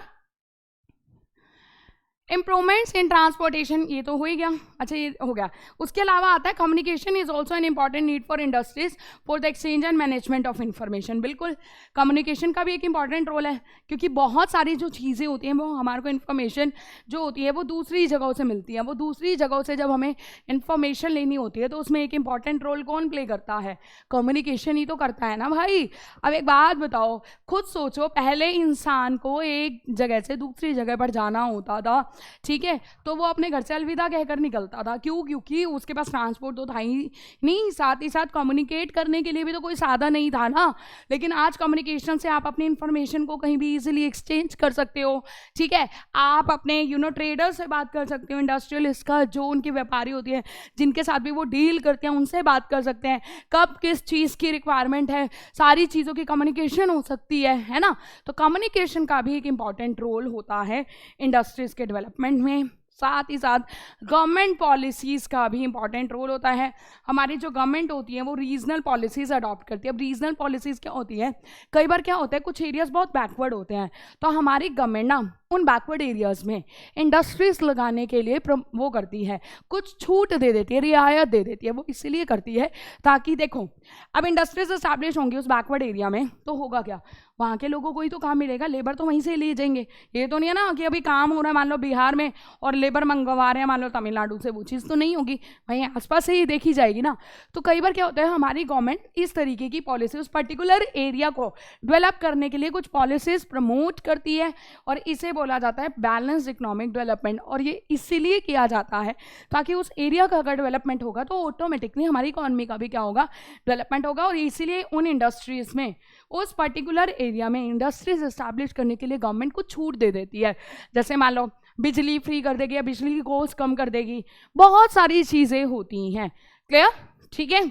इम्प्रूवमेंट्स इन ट्रांसपोर्टेशन, ये तो हो ही गया, अच्छा ये हो गया। उसके अलावा आता है communication is also an important need for industries for the exchange and management of information. बिल्कुल, कम्युनिकेशन का भी एक इंपॉर्टेंट रोल है, क्योंकि बहुत सारी जो चीज़ें होती हैं वो हमारे को इन्फॉर्मेशन जो होती है वो दूसरी जगहों से मिलती है, वो दूसरी जगहों से जब हमें इन्फॉर्मेशन लेनी होती है तो उसमें एक इंपॉर्टेंट रोल कौन प्ले करता है, कम्युनिकेशन ही तो करता है ना भाई। अब एक बात बताओ, खुद सोचो, पहले इंसान को एक जगह से दूसरी जगह पर जाना होता था, ठीक है, तो वो अपने घर से अलविदा कहकर निकलता था, क्यों, क्योंकि उसके पास ट्रांसपोर्ट तो था ही नहीं, साथ ही साथ कम्युनिकेट करने के लिए भी तो कोई साधन नहीं था ना। लेकिन आज कम्युनिकेशन से आप अपनी इंफॉर्मेशन को कहीं भी इजीली एक्सचेंज कर सकते हो, ठीक है, आप अपने ट्रेडर से बात कर सकते हो, इंडस्ट्रियलिस्ट का जो उनकी व्यापारी होती है जिनके साथ भी वो डील करते हैं उनसे बात कर सकते हैं, कब किस चीज़ की रिक्वायरमेंट है, सारी चीज़ों की कम्युनिकेशन हो सकती है ना। तो कम्युनिकेशन का भी एक इंपॉर्टेंट रोल होता है इंडस्ट्रीज के डेवलपमेंट में। साथ ही साथ गवर्नमेंट पॉलिसीज़ का भी इंपॉर्टेंट रोल होता है। हमारी जो गवर्नमेंट होती है वो रीजनल पॉलिसीज़ अडॉप्ट करती है। अब रीजनल पॉलिसीज़ क्या होती है, कई बार क्या होता है कुछ एरियाज़ बहुत बैकवर्ड होते हैं, तो हमारी गवर्नमेंट ना उन बैकवर्ड एरियाज़ में इंडस्ट्रीज लगाने के लिए वो करती है, कुछ छूट दे देती है, रियायत दे देती है। वो इसीलिए करती है ताकि देखो, अब इंडस्ट्रीज इस्टेब्लिश होंगी उस बैकवर्ड एरिया में तो होगा क्या, वहाँ के लोगों को ही तो काम मिलेगा, लेबर तो वहीं से ले जाएंगे। ये तो नहीं है ना कि अभी काम हो रहा है मान लो बिहार में और लेबर मंगवा रहे हैं मान लो तमिलनाडु से, वो चीज़ तो नहीं होगी, वहीं आसपास से ही देखी जाएगी ना। तो कई बार क्या होता है, हमारी गवर्नमेंट इस तरीके की पॉलिसी उस पर्टिकुलर एरिया को डेवलप करने के लिए कुछ पॉलिसीज प्रमोट करती है, और इसे बोला जाता है बैलेंस्ड इकोनॉमिक डेवलपमेंट। और ये इसीलिए किया जाता है ताकि उस एरिया का अगर डेवलपमेंट होगा तो ऑटोमेटिकली हमारी इकोनॉमी का भी क्या होगा, डेवलपमेंट होगा। और इसीलिए उन इंडस्ट्रीज में उस पर्टिकुलर एरिया में इंडस्ट्रीज एस्टैब्लिश करने के लिए गवर्नमेंट कुछ छूट दे देती है, जैसे मान लो बिजली फ्री कर देगी या बिजली की कॉस्ट कम कर देगी, बहुत सारी चीज़ें होती हैं। क्लियर, ठीक है।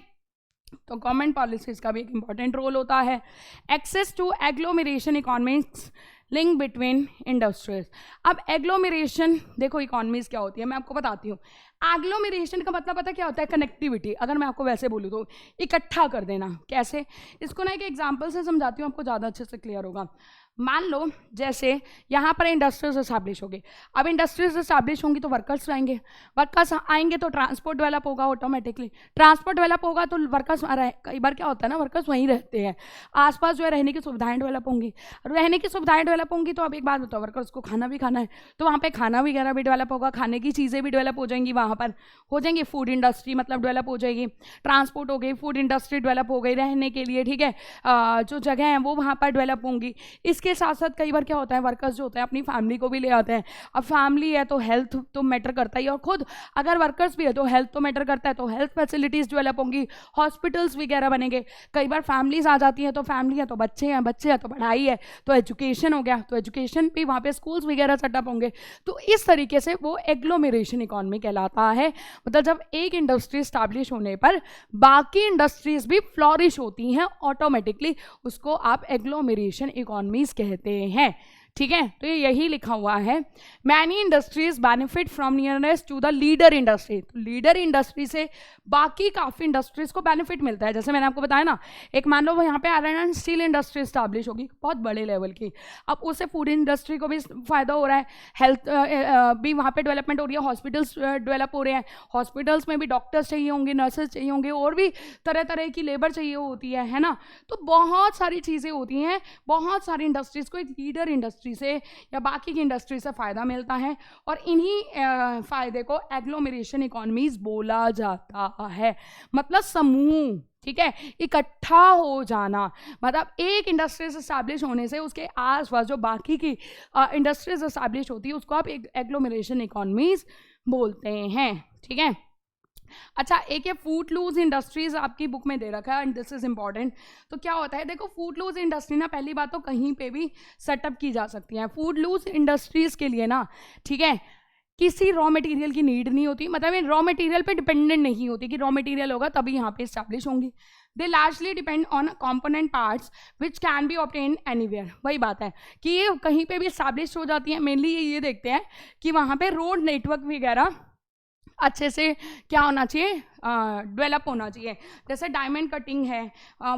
तो गवर्नमेंट पॉलिसीज का भी एक इंपॉर्टेंट रोल होता है। Access to agglomeration economics, link between industries. अब एग्लोमरेशन देखो इकोनॉमीज क्या होती है, मैं आपको बताती हूँ। एग्लोमरेशन का मतलब पता क्या होता है? कनेक्टिविटी। अगर मैं आपको वैसे बोलूँ तो इकट्ठा कर देना। कैसे? इसको ना एक एग्जांपल से समझाती हूँ, आपको ज़्यादा अच्छे से क्लियर होगा। मान लो जैसे यहाँ पर इंडस्ट्रीज इस्टेब्लिश होगी। अब इंडस्ट्रीज इस्टेब्लिश होंगी तो वर्कर्स आएंगे, वर्कर्स आएंगे तो ट्रांसपोर्ट डेवलप होगा ऑटोमेटिकली, ट्रांसपोर्ट डेवलप होगा तो वर्कर्स, कई बार क्या होता है ना, वर्कर्स वहीं रहते हैं, आसपास जो है रहने की सुविधाएं डेवलप होंगी, रहने की सुविधाएं डेवलप होंगी तो अब एक बात बताओ, वर्कर्स को खाना भी खाना है तो वहाँ पे खाना वगैरह भी डेवलप होगा, खाने की चीज़ें भी डेवलप हो जाएंगी, वहाँ पर हो जाएंगी, फूड इंडस्ट्री मतलब डेवलप हो जाएगी, ट्रांसपोर्ट हो गई, फूड इंडस्ट्री डेवलप हो गई रहने के लिए, ठीक है, जो जगह है वो वहाँ पर डेवलप होंगी। इसके साथ साथ कई बार क्या होता है, वर्कर्स जो होते हैं अपनी फैमिली को भी ले आते हैं। अब फैमिली है तो हेल्थ तो मैटर करता ही, और खुद अगर वर्कर्स भी है तो हेल्थ तो मैटर करता है, तो हेल्थ फैसिलिटीज़ डेवलप होंगी, हॉस्पिटल्स वगैरह बनेंगे। कई बार फैमिलीज आ जाती हैं तो फैमिली है तो बच्चे हैं, बच्चे हैं तो पढ़ाई है, तो एजुकेशन हो गया, तो एजुकेशन भी वहाँ पे स्कूल्स वगैरह सेटअप होंगे। तो इस तरीके से वो एग्लोमेरेशन इकोनॉमी कहलाता है। मतलब जब एक इंडस्ट्री स्टैब्लिश होने पर बाकी इंडस्ट्रीज भी फ्लॉरिश होती हैं ऑटोमेटिकली, उसको आप एग्लोमेरेशन इकोनॉमीज कहते हैं। ठीक है, तो ये यही लिखा हुआ है। Many industries benefit from nearness to the leader industry. तो लीडर इंडस्ट्री से बाकी काफ़ी इंडस्ट्रीज को बेनिफिट मिलता है। जैसे मैंने आपको बताया ना, एक मान लो यहाँ पे iron and steel industry establish होगी बहुत बड़े लेवल की, अब उससे फूड इंडस्ट्री को भी फ़ायदा हो रहा है, हेल्थ भी वहाँ पे डेवलपमेंट हो रही है, हॉस्पिटल्स डेवलप हो रहे हैं, हॉस्पिटल्स में भी डॉक्टर्स चाहिए होंगे, नर्सेज चाहिए होंगे, और भी तरह तरह की लेबर चाहिए होती है ना। तो बहुत सारी चीज़ें होती हैं, बहुत सारी इंडस्ट्रीज़ को एक लीडर इंडस्ट्री से या बाकी की इंडस्ट्री से फ़ायदा मिलता है, और इन्हीं फ़ायदे को एग्लोमेरेशन इकोनॉमीज बोला जाता है। मतलब समूह, ठीक है, इकट्ठा हो जाना। मतलब एक इंडस्ट्रीज इस्टेब्लिश होने से उसके आसपास जो बाकी की इंडस्ट्रीज इस्टेब्लिश होती है उसको आप एग्लोमेरेशन इकोनॉमीज बोलते हैं। ठीक है, अच्छा, एक ये फूट लूज इंडस्ट्रीज आपकी बुक में दे रखा है, एंड दिस इज इंपॉर्टेंट। तो क्या होता है, देखो फूट लूज इंडस्ट्री ना, पहली बात तो कहीं पे भी सेटअप की जा सकती है। फूट लूज इंडस्ट्रीज के लिए ना, ठीक है, किसी रॉ मटेरियल की नीड नहीं होती, मतलब ये रॉ मटेरियल पे डिपेंडेंट नहीं होती कि रॉ मटेरियल होगा तभी यहाँ पे इस्टेब्लिश होंगी। They largely depend on component parts which can be obtain anywhere. वही बात है कि ये कहीं पे भी इस्टेब्लिश हो जाती है। मेनली ये देखते हैं कि वहाँ पे रोड नेटवर्क वगैरह अच्छे से क्या होना चाहिए, डेवलप होना चाहिए। जैसे डायमंड कटिंग है,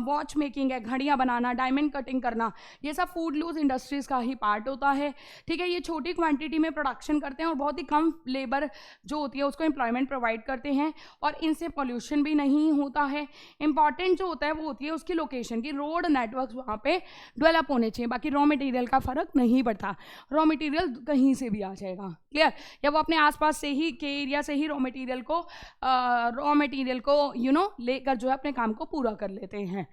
वॉच मेकिंग है, घड़ियाँ बनाना, डायमंड कटिंग करना, ये सब फूड लूज इंडस्ट्रीज का ही पार्ट होता है। ठीक है, ये छोटी क्वांटिटी में प्रोडक्शन करते हैं और बहुत ही कम लेबर जो होती है उसको एम्प्लॉयमेंट प्रोवाइड करते हैं, और इनसे पॉल्यूशन भी नहीं होता है। इंपॉर्टेंट जो होता है वो होती है उसकी लोकेशन की, रोड नेटवर्क वहाँ पे डेवलप होने चाहिए। बाकी रॉ मटेरियल का फ़र्क नहीं पड़ता, रॉ मटेरियल कहीं से भी आ जाएगा, क्लियर, या वो अपने आसपास से ही के एरिया से ही रॉ मटेरियल को लेकर जो है अपने काम को पूरा कर लेते हैं।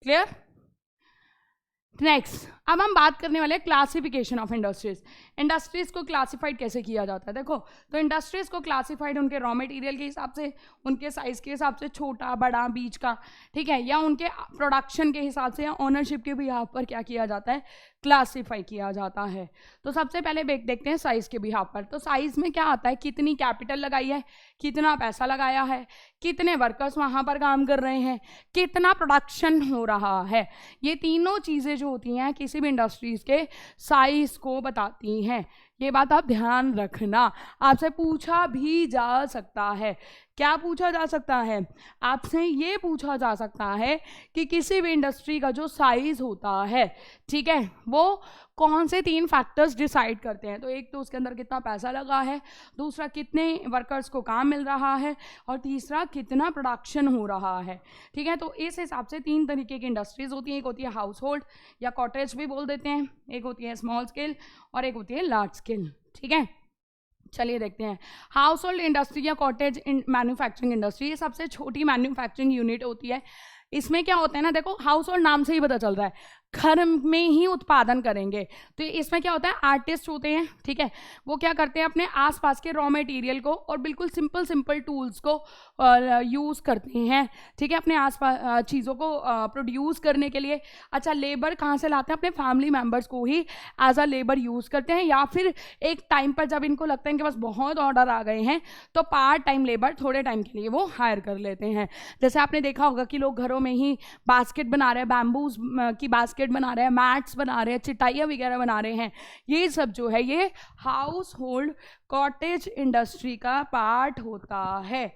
क्लियर? नेक्स्ट, अब हम बात करने वाले क्लासिफिकेशन ऑफ इंडस्ट्रीज। इंडस्ट्रीज को क्लासिफाइड कैसे किया जाता है? देखो, तो इंडस्ट्रीज को क्लासिफाइड उनके रॉ मटेरियल के हिसाब से, उनके साइज के हिसाब से, छोटा बड़ा बीच का, ठीक है, या उनके प्रोडक्शन के हिसाब से, या ओनरशिप के बिहाफ पर क्या किया जाता है, क्लासिफाई किया जाता है। तो सबसे पहले देखते हैं साइज के बिहाफ पर। तो साइज में क्या आता है, कितनी कैपिटल लगाई है, कितना पैसा लगाया है, कितने वर्कर्स वहाँ पर काम कर रहे हैं, कितना प्रोडक्शन हो रहा है। ये तीनों चीज़ें जो होती हैं किसी भी इंडस्ट्रीज के साइज को बताती हैं। ये बात आप ध्यान रखना, आपसे पूछा भी जा सकता है। क्या पूछा जा सकता है? आपसे ये पूछा जा सकता है कि किसी भी इंडस्ट्री का जो साइज होता है, ठीक है, वो कौन से 3 फैक्टर्स डिसाइड करते हैं। तो एक तो उसके अंदर कितना पैसा लगा है, दूसरा कितने वर्कर्स को काम मिल रहा है, और तीसरा कितना प्रोडक्शन हो रहा है। ठीक है, तो इस हिसाब से 3 तरीके की इंडस्ट्रीज होती हैं। एक होती है हाउस होल्ड या कॉटेज भी बोल देते हैं, एक होती है स्मॉल स्केल, और एक होती है लार्ज स्केल। ठीक है, चलिए देखते हैं। हाउस होल्ड इंडस्ट्री या कॉटेज मैन्युफैक्चरिंग इंडस्ट्री, ये सबसे छोटी मैन्युफैक्चरिंग यूनिट होती है इसमें क्या होता है ना, देखो हाउस होल्ड नाम से ही पता चल रहा है, घर में ही उत्पादन करेंगे। तो इसमें क्या होता है, आर्टिस्ट होते हैं, ठीक है, वो क्या करते हैं अपने आसपास के रॉ मटेरियल को और बिल्कुल सिंपल टूल्स को यूज़ करते हैं, ठीक है, अपने आसपास चीज़ों को प्रोड्यूस करने के लिए। अच्छा, लेबर कहाँ से लाते हैं, अपने फैमिली मेम्बर्स को ही एज अ लेबर यूज़ करते हैं, या फिर एक टाइम पर जब इनको लगता है इनके पास बहुत ऑर्डर आ गए हैं तो पार्ट टाइम लेबर थोड़े टाइम के लिए वो हायर कर लेते हैं। जैसे आपने देखा होगा कि लोग घरों में ही बास्केट बना रहे हैं, बैम्बूज की बास्केट बना रहे हैं, मैट्स बना रहे हैं, चटाइयाँ वगैरह बना रहे हैं। ये सब जो है ये हाउस होल्ड कॉटेज इंडस्ट्री का पार्ट होता है।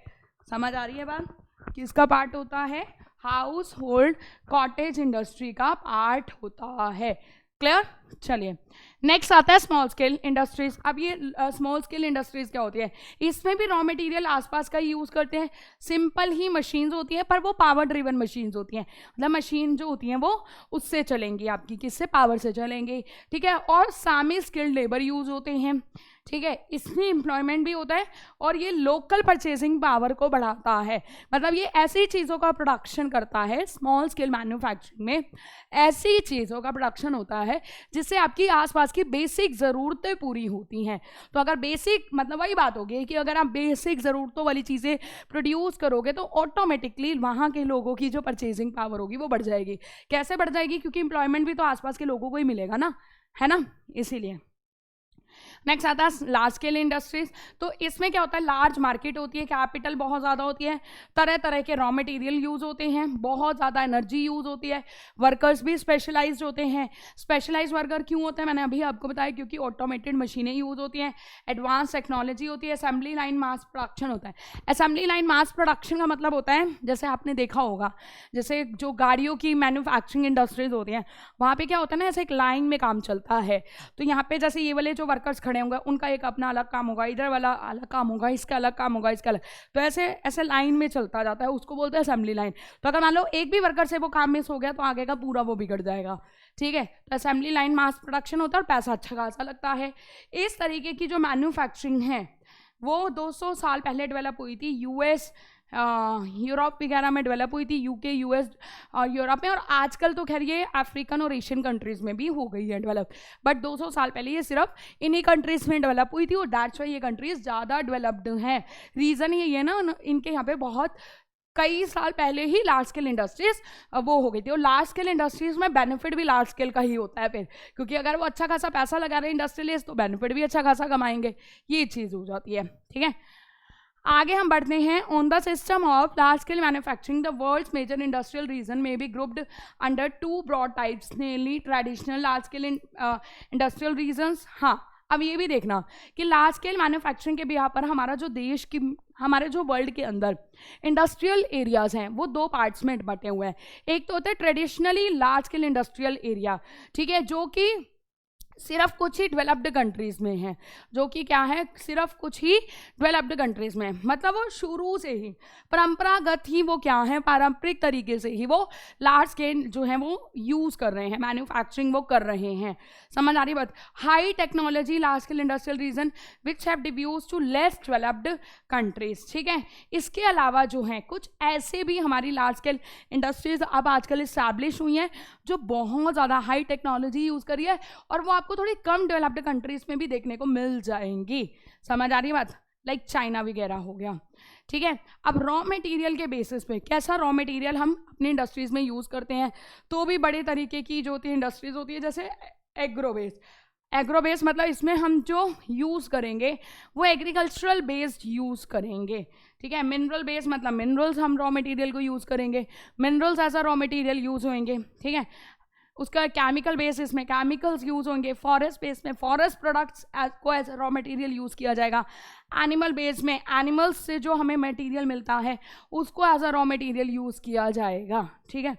समझ आ रही है बात, किसका पार्ट होता है, हाउस होल्ड कॉटेज इंडस्ट्री का पार्ट होता है। क्लियर। चलिए नेक्स्ट आता है स्मॉल स्केल इंडस्ट्रीज। अब ये स्मॉल स्केल इंडस्ट्रीज क्या होती है, इसमें भी रॉ मटेरियल आसपास का यूज़ करते हैं। सिंपल ही मशीन्स होती हैं, पर वो पावर ड्रिवन मशीन्स होती हैं, मतलब मशीन जो होती हैं वो उससे चलेंगी, आपकी किससे, पावर से चलेंगी, ठीक है। और सामी स्किल्ड लेबर यूज़ होते हैं, ठीक है, इसमें एम्प्लॉयमेंट भी होता है और ये लोकल परचेजिंग पावर को बढ़ाता है। मतलब ये ऐसी चीज़ों का प्रोडक्शन करता है, स्मॉल स्केल मैन्युफैक्चरिंग में ऐसी चीज़ों का प्रोडक्शन होता है जिससे आपकी आसपास की बेसिक ज़रूरतें पूरी होती हैं। तो अगर बेसिक, मतलब वही बात होगी कि अगर आप बेसिक ज़रूरतों वाली चीज़ें प्रोड्यूस करोगे तो ऑटोमेटिकली वहाँ के लोगों की जो परचेजिंग पावर होगी वो बढ़ जाएगी। कैसे बढ़ जाएगी, क्योंकि एम्प्लॉयमेंट भी तो आसपास के लोगों को ही मिलेगा ना, है ना, इसीलिए। नेक्स्ट आता है लार्ज स्केल इंडस्ट्रीज। तो इसमें क्या होता है, लार्ज मार्केट होती है, कैपिटल बहुत ज़्यादा होती है, तरह तरह के रॉ मटेरियल यूज़ होते हैं, बहुत ज़्यादा एनर्जी यूज़ होती है, वर्कर्स भी स्पेशलाइज्ड होते हैं। स्पेशलाइज्ड वर्कर क्यों होते हैं, मैंने अभी आपको बताया, क्योंकि ऑटोमेटेड मशीनें यूज़ होती हैं, एडवांस टेक्नोलॉजी होती है, असेंबली लाइन मास प्रोडक्शन होता है। असेंबली लाइन मास प्रोडक्शन का मतलब होता है, जैसे आपने देखा होगा, जैसे जो गाड़ियों की मैन्युफैक्चरिंग इंडस्ट्रीज होती हैं वहाँ पे क्या होता है ना, ऐसे एक लाइन में काम चलता है। तो यहाँ पे जैसे ये वाले जो वर्कर्स खड़े होंगे उनका एक अपना अलग काम होगा, इधर वाला अलग काम होगा, इसका अलग काम होगा, इसका अलग, तो ऐसे ऐसे लाइन में चलता जाता है, उसको बोलते हैं असेंबली लाइन। तो अगर मान लो एक भी वर्कर से वो काम मिस हो गया तो आगे का पूरा वो बिगड़ जाएगा, ठीक है। तो असेंबली लाइन मास प्रोडक्शन होता है और पैसा अच्छा खासा लगता है। इस तरीके की जो मैन्युफैक्चरिंग है वो 200 साल पहले डेवलप हुई थी, यूएस यूरोप वगैरह में डेवलप हुई थी, यूके, यूएस और यूरोप में, और आजकल तो खैर ये अफ्रीकन और एशियन कंट्रीज़ में भी हो गई है डेवलप, बट 200 साल पहले ये सिर्फ इन्हीं कंट्रीज़ में डेवलप हुई थी और दैट्स वाई ये कंट्रीज़ ज़्यादा डेवलप्ड हैं। रीज़न ये है ना, इनके यहाँ पे बहुत कई साल पहले ही लार्ज स्केल इंडस्ट्रीज वो हो गई थी, और लार्ज स्केल इंडस्ट्रीज में बेनिफिट भी लार्ज स्केल का ही होता है फिर, क्योंकि अगर वो अच्छा खासा पैसा लगा रहे हैं इंडस्ट्रियलिस्ट तो बेनिफिट भी अच्छा खासा कमाएंगे, ये चीज़ हो जाती है, ठीक है। आगे हम बढ़ते हैं। On the system of large scale manufacturing the world's major industrial region में be grouped under 2 broad types, namely traditional large scale industrial regions. हाँ, अब ये भी देखना कि लार्ज स्केल मैन्युफैक्चरिंग के बिहार पर हमारा जो देश की, हमारे जो वर्ल्ड के अंदर इंडस्ट्रियल एरियाज हैं वो 2 पार्ट्स में बटे हुए हैं। एक तो होता है traditionally large scale industrial area, ठीक है, जो कि सिर्फ कुछ ही डेवलप्ड कंट्रीज़ में है, जो कि क्या है, सिर्फ कुछ ही डेवलप्ड कंट्रीज़ में, मतलब वो शुरू से ही परंपरागत ही वो क्या है, पारंपरिक तरीके से ही वो लार्ज स्केल जो है वो यूज़ कर रहे हैं, मैन्युफैक्चरिंग वो कर रहे हैं। समझ आ रही बात। High technology large scale industrial region which have diffused to less developed countries, ठीक है। इसके अलावा जो है कुछ ऐसे भी हमारी लार्ज स्केल इंडस्ट्रीज अब आजकल इस्टेब्लिश हुई हैं जो बहुत ज़्यादा हाई टेक्नोलॉजी यूज़ करी है, और वो आपको थोड़ी कम डेवलप्ड कंट्रीज में भी देखने को मिल जाएंगी। समझ आ रही बात, लाइक चाइना वगैरह हो गया, ठीक है। अब रॉ मटेरियल के बेसिस पे कैसा रॉ मटेरियल हम अपनी इंडस्ट्रीज में यूज़ करते हैं, तो भी बड़े तरीके की जो होती है इंडस्ट्रीज होती है, जैसे एग्रोबेस। एग्रोबेस मतलब इसमें हम जो यूज़ करेंगे वो एग्रीकल्चरल बेस्ड यूज़ करेंगे, ठीक है। मिनरल बेस मतलब मिनरल्स हम रॉ मटेरियल को यूज़ करेंगे, minerals as a raw material use होंगे, ठीक है। उसका केमिकल बेसिस में केमिकल्स यूज़ होंगे, फॉरेस्ट बेस में फॉरेस्ट प्रोडक्ट्स को एज रॉ मटेरियल यूज़ किया जाएगा, एनिमल बेस में एनिमल्स से जो हमें मटेरियल मिलता है उसको as a raw material use किया जाएगा, ठीक है।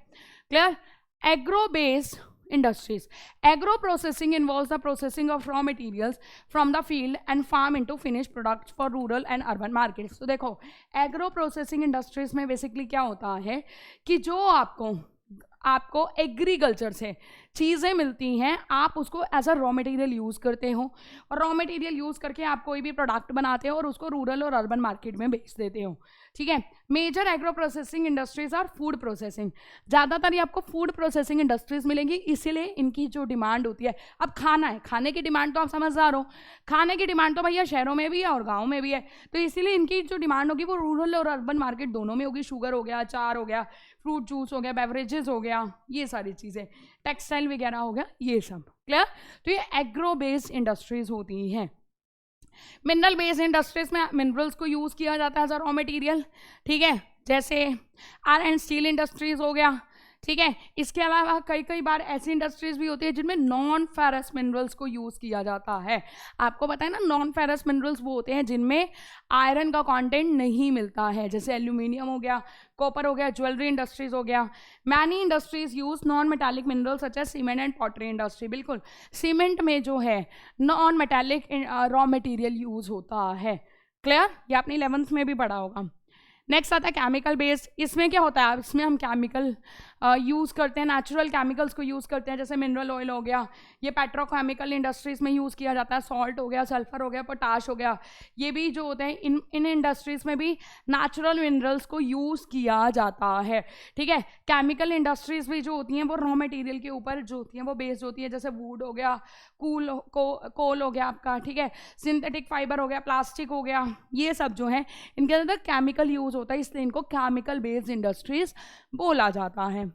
Clear. Agro based industries. Agro processing involves the processing of raw materials from the field and farm into finished products for rural and urban markets. तो देखो agro processing industries में basically क्या होता है कि जो आपको आपको एग्रीकल्चर से चीज़ें मिलती हैं, आप उसको as a raw material use करते हो और रॉ मटेरियल यूज़ करके आप कोई भी प्रोडक्ट बनाते हो और उसको रूरल और अर्बन मार्केट में बेच देते हो, ठीक है। Major agro processing industries are food processing, ज़्यादातर ये आपको फूड प्रोसेसिंग इंडस्ट्रीज मिलेंगी, इसीलिए इनकी जो डिमांड होती है, अब खाना है, खाने की डिमांड तो आप समझदार हो, खाने की डिमांड तो भैया शहरों में भी है और गाँव में भी है, तो इसीलिए इनकी जो डिमांड होगी वो रूरल और अर्बन मार्केट दोनों में होगी। शुगर हो गया, अचार हो गया, फ्रूट जूस हो गया, बेवरेजेस हो गया, ये सारी चीज़ें, टेक्सटाइल वगैरह हो गया, ये सब क्लियर। तो ये एग्रो बेस्ड इंडस्ट्रीज होती हैं। मिनरल बेस्ड इंडस्ट्रीज में मिनरल्स को यूज़ किया जाता है एज अ रॉ मटेरियल, ठीक है, जैसे आयरन एंड स्टील इंडस्ट्रीज हो गया, ठीक है। इसके अलावा कई बार ऐसी इंडस्ट्रीज भी होती है जिनमें नॉन फेरस मिनरल्स को यूज़ किया जाता है। आपको पता है ना, नॉन फेरस मिनरल्स वो होते हैं जिनमें आयरन का कंटेंट नहीं मिलता है, जैसे एल्यूमिनियम हो गया, कॉपर हो गया, ज्वेलरी इंडस्ट्रीज हो गया। Many industries use non metallic minerals such as cement and pottery industry, बिल्कुल सीमेंट में जो है non metallic raw material use होता है, क्लियर, ये आपने 11th में भी पढ़ा होगा। नेक्स्ट आता है केमिकल बेस्ड, इसमें क्या होता है, इसमें हम केमिकल यूज़ करते हैं, नेचुरल केमिकल्स को यूज़ करते हैं, जैसे मिनरल ऑयल हो गया, ये पेट्रोकेमिकल इंडस्ट्रीज़ में यूज़ किया जाता है, सॉल्ट हो गया, सल्फर हो गया, पोटाश हो गया, ये भी जो होते हैं इन इंडस्ट्रीज़ में भी नेचुरल मिनरल्स को यूज़ किया जाता है, ठीक है। केमिकल इंडस्ट्रीज़ भी जो होती हैं वो रॉ मटेरियल के ऊपर जो होती हैं वो बेस्ड होती है, जैसे वुड हो गया, कोल हो गया आपका, ठीक है, सिंथेटिक फाइबर हो गया, प्लास्टिक हो गया, ये सब जो है इनके अंदर केमिकल यूज़ होता है, इसलिए इनको केमिकल बेस्ड इंडस्ट्रीज बोला जाता है।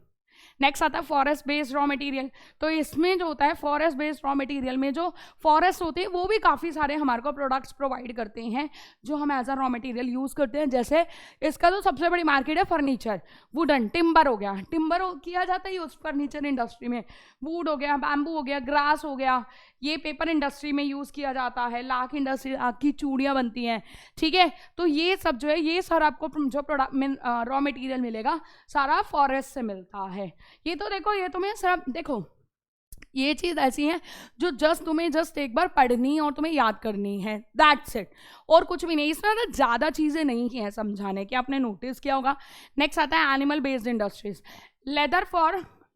नेक्स्ट आता है फॉरेस्ट बेस्ड रॉ मटेरियल, तो इसमें जो होता है फॉरेस्ट बेस्ड रॉ मटेरियल में जो फॉरेस्ट होते हैं वो भी काफ़ी सारे हमारे को प्रोडक्ट्स प्रोवाइड करते हैं जो हम as a raw material use करते हैं। जैसे इसका तो सबसे बड़ी मार्केट है फर्नीचर, वुडन, टिम्बर हो गया, टिम्बर किया जाता है उस फर्नीचर इंडस्ट्री में, वुड हो गया, बैम्बू हो गया, ग्रास हो गया, ये पेपर इंडस्ट्री में यूज़ किया जाता है, लाख इंडस्ट्री, लाख की चूड़ियाँ बनती हैं, ठीक है। तो ये सब जो है ये सारा आपको जो प्रोडक्ट रॉ मटेरियल मिलेगा सारा फॉरेस्ट से मिलता है। ये तो देखो, ये तुम्हें सब देखो, ये चीज़ ऐसी है जो तुम्हें एक बार पढ़नी है और तुम्हें याद करनी है, दैट्स इट, और कुछ भी नहीं, इसमें ना ज़्यादा चीज़ें नहीं हैं समझाने की, आपने नोटिस किया होगा। नेक्स्ट आता है animal based industries,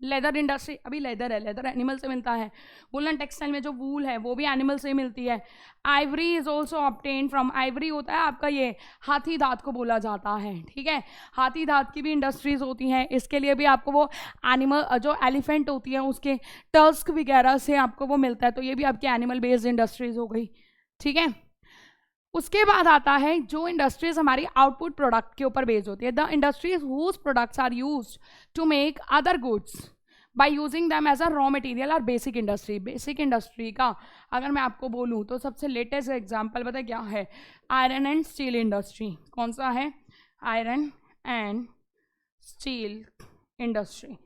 leather industry, अभी लेदर है, लेदर एनिमल से मिलता है, वुलन टेक्सटाइल में जो वूल है वो भी एनिमल से मिलती है। Ivory is also obtain from, Ivory होता है आपका ये हाथी दांत को बोला जाता है, ठीक है, हाथी दांत की भी इंडस्ट्रीज होती हैं, इसके लिए भी आपको वो एनिमल जो एलिफेंट होती है उसके टस्क वगैरह से आपको वो मिलता है, तो ये भी आपकी एनिमल बेस्ड इंडस्ट्रीज हो गई, ठीक है। उसके बाद आता है जो इंडस्ट्रीज हमारी आउटपुट प्रोडक्ट के ऊपर बेस्ड होती है, the industries whose products are used to make other goods by using them as a raw material और बेसिक इंडस्ट्री। बेसिक इंडस्ट्री का अगर मैं आपको बोलूँ तो सबसे लेटेस्ट एग्जांपल पता क्या है, आयरन एंड स्टील इंडस्ट्री। कौन सा है, आयरन एंड स्टील इंडस्ट्री,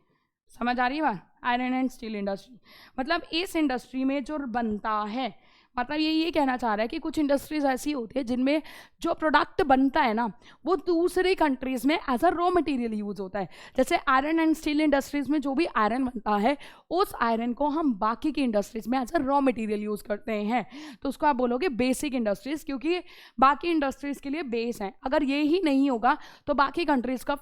समझ आ रही है बात, आयरन एंड स्टील इंडस्ट्री, मतलब इस इंडस्ट्री में जो बनता है, मतलब ये कहना चाह रहा है कि कुछ इंडस्ट्रीज ऐसी होती है जिनमें जो प्रोडक्ट बनता है ना वो दूसरी कंट्रीज़ में as a raw material use होता है। जैसे आयरन एंड स्टील इंडस्ट्रीज़ में जो भी आयरन बनता है उस आयरन को हम बाकी की इंडस्ट्रीज़ में as a raw material use करते हैं, तो उसको आप बोलोगे बेसिक इंडस्ट्रीज़, क्योंकि बाकी इंडस्ट्रीज़ के लिए बेस है। अगर ये ही नहीं होगा तो बाकी कंट्रीज़ का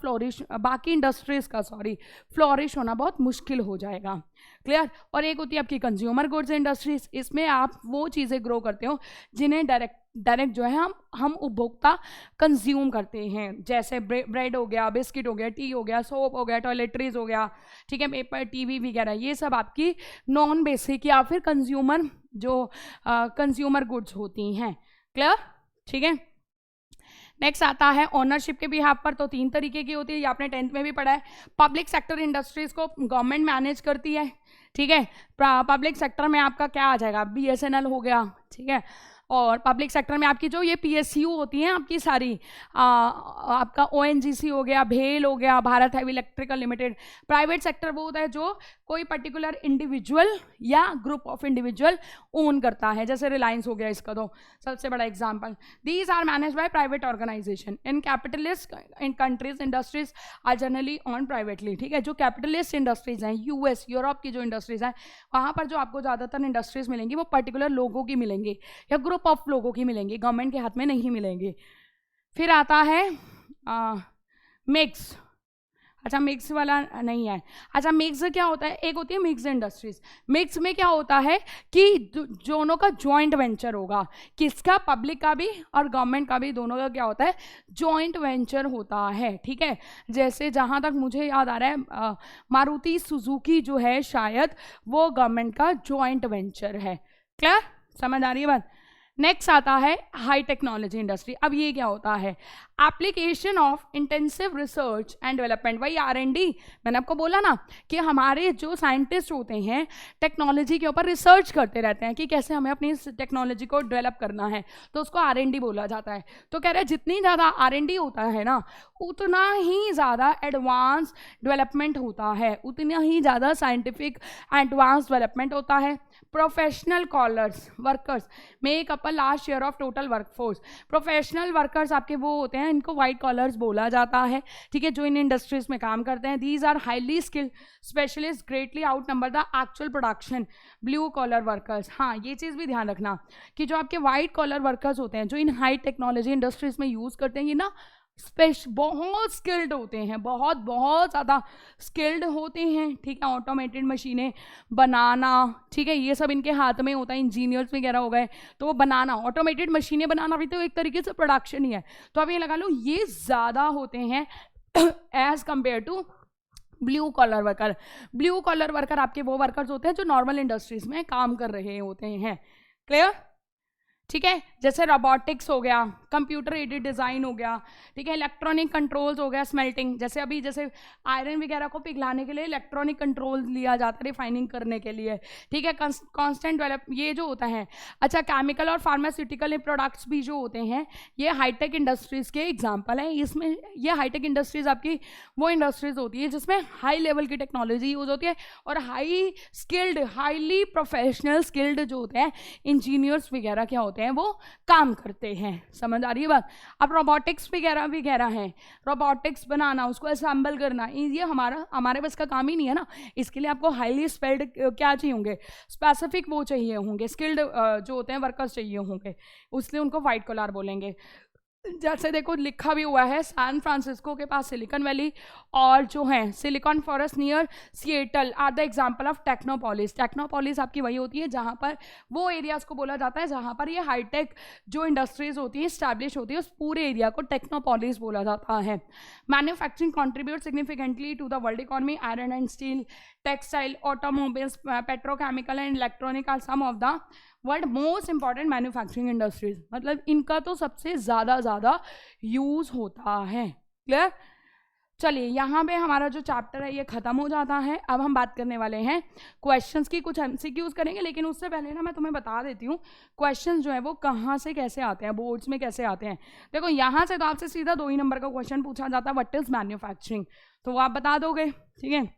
बाकी इंडस्ट्रीज़ का फ्लोरिश होना बहुत मुश्किल हो जाएगा, क्लियर। और एक होती है आपकी कंज्यूमर गुड्स इंडस्ट्रीज, इसमें आप वो चीज़ें ग्रो करते हो जिन्हें डायरेक्ट जो है हम उपभोक्ता कंज्यूम करते हैं, जैसे ब्रेड हो गया, बिस्किट हो गया, टी हो गया, सोप हो गया, टॉयलेटरीज हो गया, ठीक है, पेपर, टीवी वगैरह, ये सब आपकी नॉन बेसिक या फिर कंज्यूमर गुड्स होती हैं, क्लियर, ठीक है। नेक्स्ट आता है ओनरशिप के बिहाफ पर, तो 3 तरीके की होती है, ये आपने 10th में भी पढ़ा है। पब्लिक सेक्टर इंडस्ट्रीज को गवर्नमेंट मैनेज करती है, ठीक है, पब्लिक सेक्टर में आपका क्या आ जाएगा, BSNL हो गया, ठीक है, और पब्लिक सेक्टर में आपकी जो ये PSU होती हैं आपकी सारी, आपका ONGC हो गया, भेल हो गया, Bharat heavy electrical limited. Private sector वो होता है जो कोई पर्टिकुलर इंडिविजुअल या ग्रुप ऑफ इंडिविजुअल ओन करता है, जैसे रिलायंस हो गया, इसका तो सबसे बड़ा example. These are manage by private organisation. In capitalist in countries industries are generally own privately, ठीक है। जो कैपिटलिस्ट इंडस्ट्रीज हैं, US, यूरोप की जो इंडस्ट्रीज हैं, वहाँ पर जो आपको ज़्यादातर इंडस्ट्रीज मिलेंगी वो पर्टिकुलर लोगों की मिलेंगी या ग्रुप ऑफ लोगों की मिलेंगी, गवर्नमेंट के हाथ में नहीं मिलेंगी। फिर आता है मिक्स, अच्छा मिक्स वाला नहीं है। अच्छा मिक्स क्या होता है, एक होती है मिक्स इंडस्ट्रीज। मिक्स में क्या होता है कि दोनों का जॉइंट वेंचर होगा, किसका, पब्लिक का भी और गवर्नमेंट का भी, दोनों का क्या होता है, जॉइंट वेंचर होता है। ठीक है, जैसे जहाँ तक मुझे याद आ रहा है मारुति सुजुकी जो है शायद वो गवर्नमेंट का जॉइंट वेंचर है। क्लियर, समझ आ रही है बात। नेक्स्ट आता है हाई टेक्नोलॉजी इंडस्ट्री। अब ये क्या होता है, application of intensive research and development, वही R&D। मैंने आपको बोला ना कि हमारे जो साइंटिस्ट होते हैं टेक्नोलॉजी के ऊपर रिसर्च करते रहते हैं कि कैसे हमें अपनी टेक्नोलॉजी को डेवलप करना है, तो उसको R&D बोला जाता है। तो कह रहे हैं जितनी ज़्यादा R&D होता है ना उतना ही ज़्यादा एडवांस डेवलपमेंट होता है, उतना ही ज़्यादा साइंटिफिक एडवांस डेवलपमेंट होता है। Professional collars workers make up a large share of total workforce. Professional workers आपके वो होते हैं, इनको वाइट कॉलर्स बोला जाता है। ठीक है, जो इन इंडस्ट्रीज में काम करते हैं। These are highly skilled specialist greatly outnumber the actual production blue collar workers. हाँ, ये चीज़ भी ध्यान रखना कि जो आपके वाइट कॉलर वर्कर्स होते हैं जो इन हाई टेक्नोलॉजी इंडस्ट्रीज में यूज़ करते हैं, ये ना बहुत स्किल्ड होते हैं, बहुत बहुत ज़्यादा स्किल्ड होते हैं। ठीक है, ऑटोमेटेड मशीनें बनाना, ठीक है, ये सब इनके हाथ में होता है। इंजीनियर्स वगैरह हो गए, तो वो बनाना, ऑटोमेटेड मशीनें बनाना भी तो एक तरीके से प्रोडक्शन ही है। तो अब ये लगा लो ये ज़्यादा होते हैं as compare to blue collar worker. Blue collar worker आपके वो वर्कर्स होते हैं जो नॉर्मल इंडस्ट्रीज में काम कर रहे होते हैं। क्लियर, ठीक है, जैसे रोबोटिक्स हो गया, कंप्यूटर एडेड डिज़ाइन हो गया, ठीक है, इलेक्ट्रॉनिक कंट्रोल्स हो गया, स्मेल्टिंग, जैसे अभी जैसे आयरन वगैरह को पिघलाने के लिए इलेक्ट्रॉनिक कंट्रोल लिया जाता है रिफाइनिंग करने के लिए। ठीक है, कांस्टेंट डेवलप ये जो होता है। अच्छा, केमिकल और फार्मास्यूटिकल प्रोडक्ट्स भी जो होते हैं ये हाईटेक इंडस्ट्रीज़ के एग्जाम्पल हैं। इसमें ये हाईटेक इंडस्ट्रीज़ आपकी वो इंडस्ट्रीज़ होती है जिसमें हाई लेवल की टेक्नोलॉजी यूज होती है और high skilled, highly professional skilled जो होते हैं इंजीनियर्स वगैरह क्या होते हैं वो काम करते हैं। समझ आ रही है बात। अब रोबोटिक्स वगैरह है, रोबोटिक्स बनाना, उसको असेंबल करना, ये हमारे बस का काम ही नहीं है ना। इसके लिए आपको हाईली स्किल्ड क्या चाहिए होंगे, स्पेसिफिक वो चाहिए होंगे, स्किल्ड जो होते हैं वर्कर्स चाहिए होंगे, इसलिए उनको वाइट कॉलर बोलेंगे। जैसे देखो लिखा भी हुआ है सैन फ्रांसिस्को के पास सिलिकॉन वैली और जो है silicon forest near Seattle are the example of technopolis. Technopolis आपकी वही होती है जहाँ पर वो एरियाज को बोला जाता है जहाँ पर ये हाईटेक जो इंडस्ट्रीज होती हैं इस्टेब्लिश होती है, उस पूरे एरिया को टेक्नोपॉलिस बोला जाता है। Manufacturing contribute significantly to the world economy. Iron and steel, textile, automobiles, petrochemical and electronic are some of the world most important manufacturing industries. मतलब इनका तो सबसे ज़्यादा यूज़ होता है। क्लियर, चलिए यहाँ पे हमारा जो चैप्टर है ये ख़त्म हो जाता है। अब हम बात करने वाले हैं क्वेश्चंस की, कुछ MCQs करेंगे, लेकिन उससे पहले ना मैं तुम्हें बता देती हूँ क्वेश्चंस जो है वो कहाँ से कैसे आते हैं, बोर्ड्स में कैसे आते हैं। देखो यहाँ से तो आपसे सीधा 2 ही नंबर का क्वेश्चन पूछा जाता है, व्हाट इज़ मैन्युफैक्चरिंग, तो वो आप बता दोगे। ठीक है,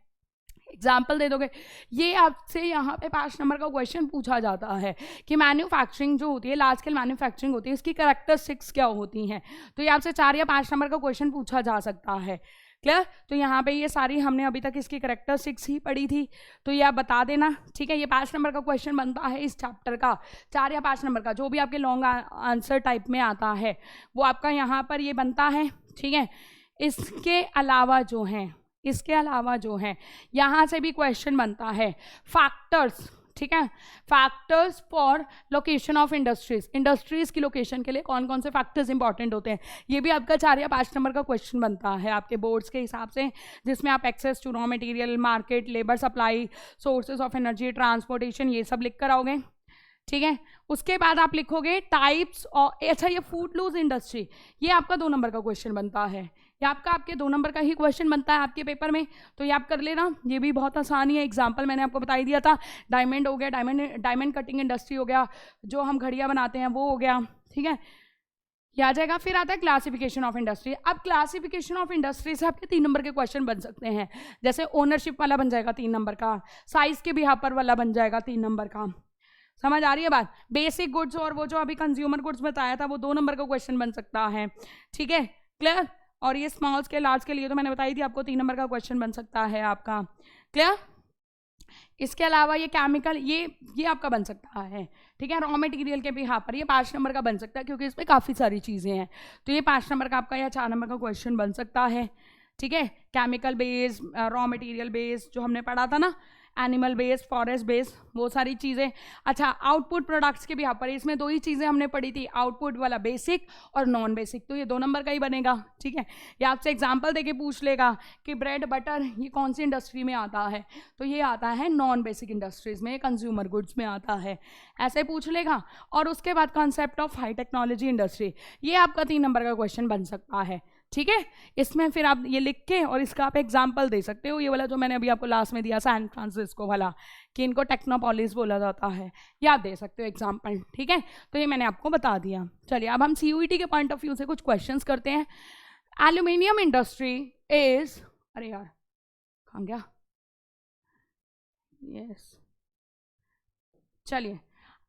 एग्जाम्पल दे दोगे। ये आपसे यहाँ पे 5 नंबर का क्वेश्चन पूछा जाता है कि मैन्युफैक्चरिंग जो होती है, लार्ज स्केल मैन्युफैक्चरिंग होती है, इसकी कैरेक्टरिस्टिक्स क्या होती हैं। तो ये आपसे 4 या 5 नंबर का क्वेश्चन पूछा जा सकता है। क्लियर, तो यहाँ पे ये सारी हमने अभी तक इसकी कैरेक्टरिस्टिक्स ही पढ़ी थी, तो ये आप बता देना। ठीक है, ये 5 नंबर का क्वेश्चन बनता है इस चैप्टर का, 4 या 5 नंबर का जो भी आपके लॉन्ग आंसर टाइप में आता है वो आपका यहाँ पर ये बनता है। ठीक है, इसके अलावा जो है यहाँ से भी क्वेश्चन बनता है फैक्टर्स। ठीक है, factors for location of industries की लोकेशन के लिए कौन कौन से फैक्टर्स इंपॉर्टेंट होते हैं, ये भी आपका 4 या 5 नंबर का क्वेश्चन बनता है आपके बोर्ड्स के हिसाब से, जिसमें आप access to raw material, market, labour supply, sources of energy, transportation, ये सब लिख कर आओगे। ठीक है, उसके बाद आप लिखोगे टाइप्स और, अच्छा ये फूड लूज इंडस्ट्री, ये आपका 2 नंबर का क्वेश्चन बनता है, ये आपके 2 नंबर का ही क्वेश्चन बनता है आपके पेपर में, तो ये आप कर लेना। ये भी बहुत आसानी है, एग्जाम्पल मैंने आपको बता ही दिया था। डायमंड हो गया, डायमंड कटिंग इंडस्ट्री हो गया, जो हम घड़ियाँ बनाते हैं वो हो गया। ठीक है, ये आ जाएगा। फिर आता है क्लासिफिकेशन ऑफ इंडस्ट्री। अब क्लासिफिकेशन ऑफ इंडस्ट्री से आपके 3 नंबर के क्वेश्चन बन सकते हैं, जैसे ओनरशिप वाला बन जाएगा 3 नंबर का, साइज के बिहाफ पर वाला बन जाएगा 3 नंबर का। समझ आ रही है बात। बेसिक गुड्स और वो जो अभी कंज्यूमर गुड्स बताया था वो 2 नंबर का क्वेश्चन बन सकता है। ठीक है, क्लियर। और ये स्मॉल स्केल लार्ज के लिए तो मैंने बताई थी आपको 3 नंबर का क्वेश्चन बन सकता है आपका। क्लियर। इसके अलावा ये केमिकल, ये आपका बन सकता है। ठीक है, रॉ मटेरियल के भी यहाँ पर ये 5 नंबर का बन सकता है, क्योंकि इसमें काफ़ी सारी चीज़ें हैं, तो ये 5 नंबर का आपका या 4 नंबर का क्वेश्चन बन सकता है। ठीक है, chemical base, raw material base जो हमने पढ़ा था ना, एनिमल बेस, फॉरेस्ट बेस, वो सारी चीज़ें। अच्छा, आउटपुट प्रोडक्ट्स के भी यहाँ पर इसमें दो ही चीज़ें हमने पढ़ी थी, आउटपुट वाला बेसिक और नॉन बेसिक, तो ये 2 नंबर का ही बनेगा। ठीक है, ये आपसे एग्जांपल देके पूछ लेगा कि ब्रेड बटर ये कौन सी इंडस्ट्री में आता है, तो ये आता है नॉन बेसिक इंडस्ट्रीज में, कंज्यूमर गुड्स में आता है, ऐसे पूछ लेगा। और उसके बाद concept of high technology industry, ये आपका 3 नंबर का क्वेश्चन बन सकता है। ठीक है, इसमें फिर आप ये लिख के और इसका आप एग्जाम्पल दे सकते हो। ये वाला जो मैंने अभी आपको लास्ट में दिया सैन फ्रांसिस्को वाला, कि इनको टेक्नोपोलिस बोला जाता है, ये आप दे सकते हो एग्जाम्पल। ठीक है, तो ये मैंने आपको बता दिया। चलिए अब हम CUET के पॉइंट ऑफ व्यू से कुछ क्वेश्चंस करते हैं। एल्यूमिनियम इंडस्ट्री इज, अरे यार कहाँ गया, यस, चलिए,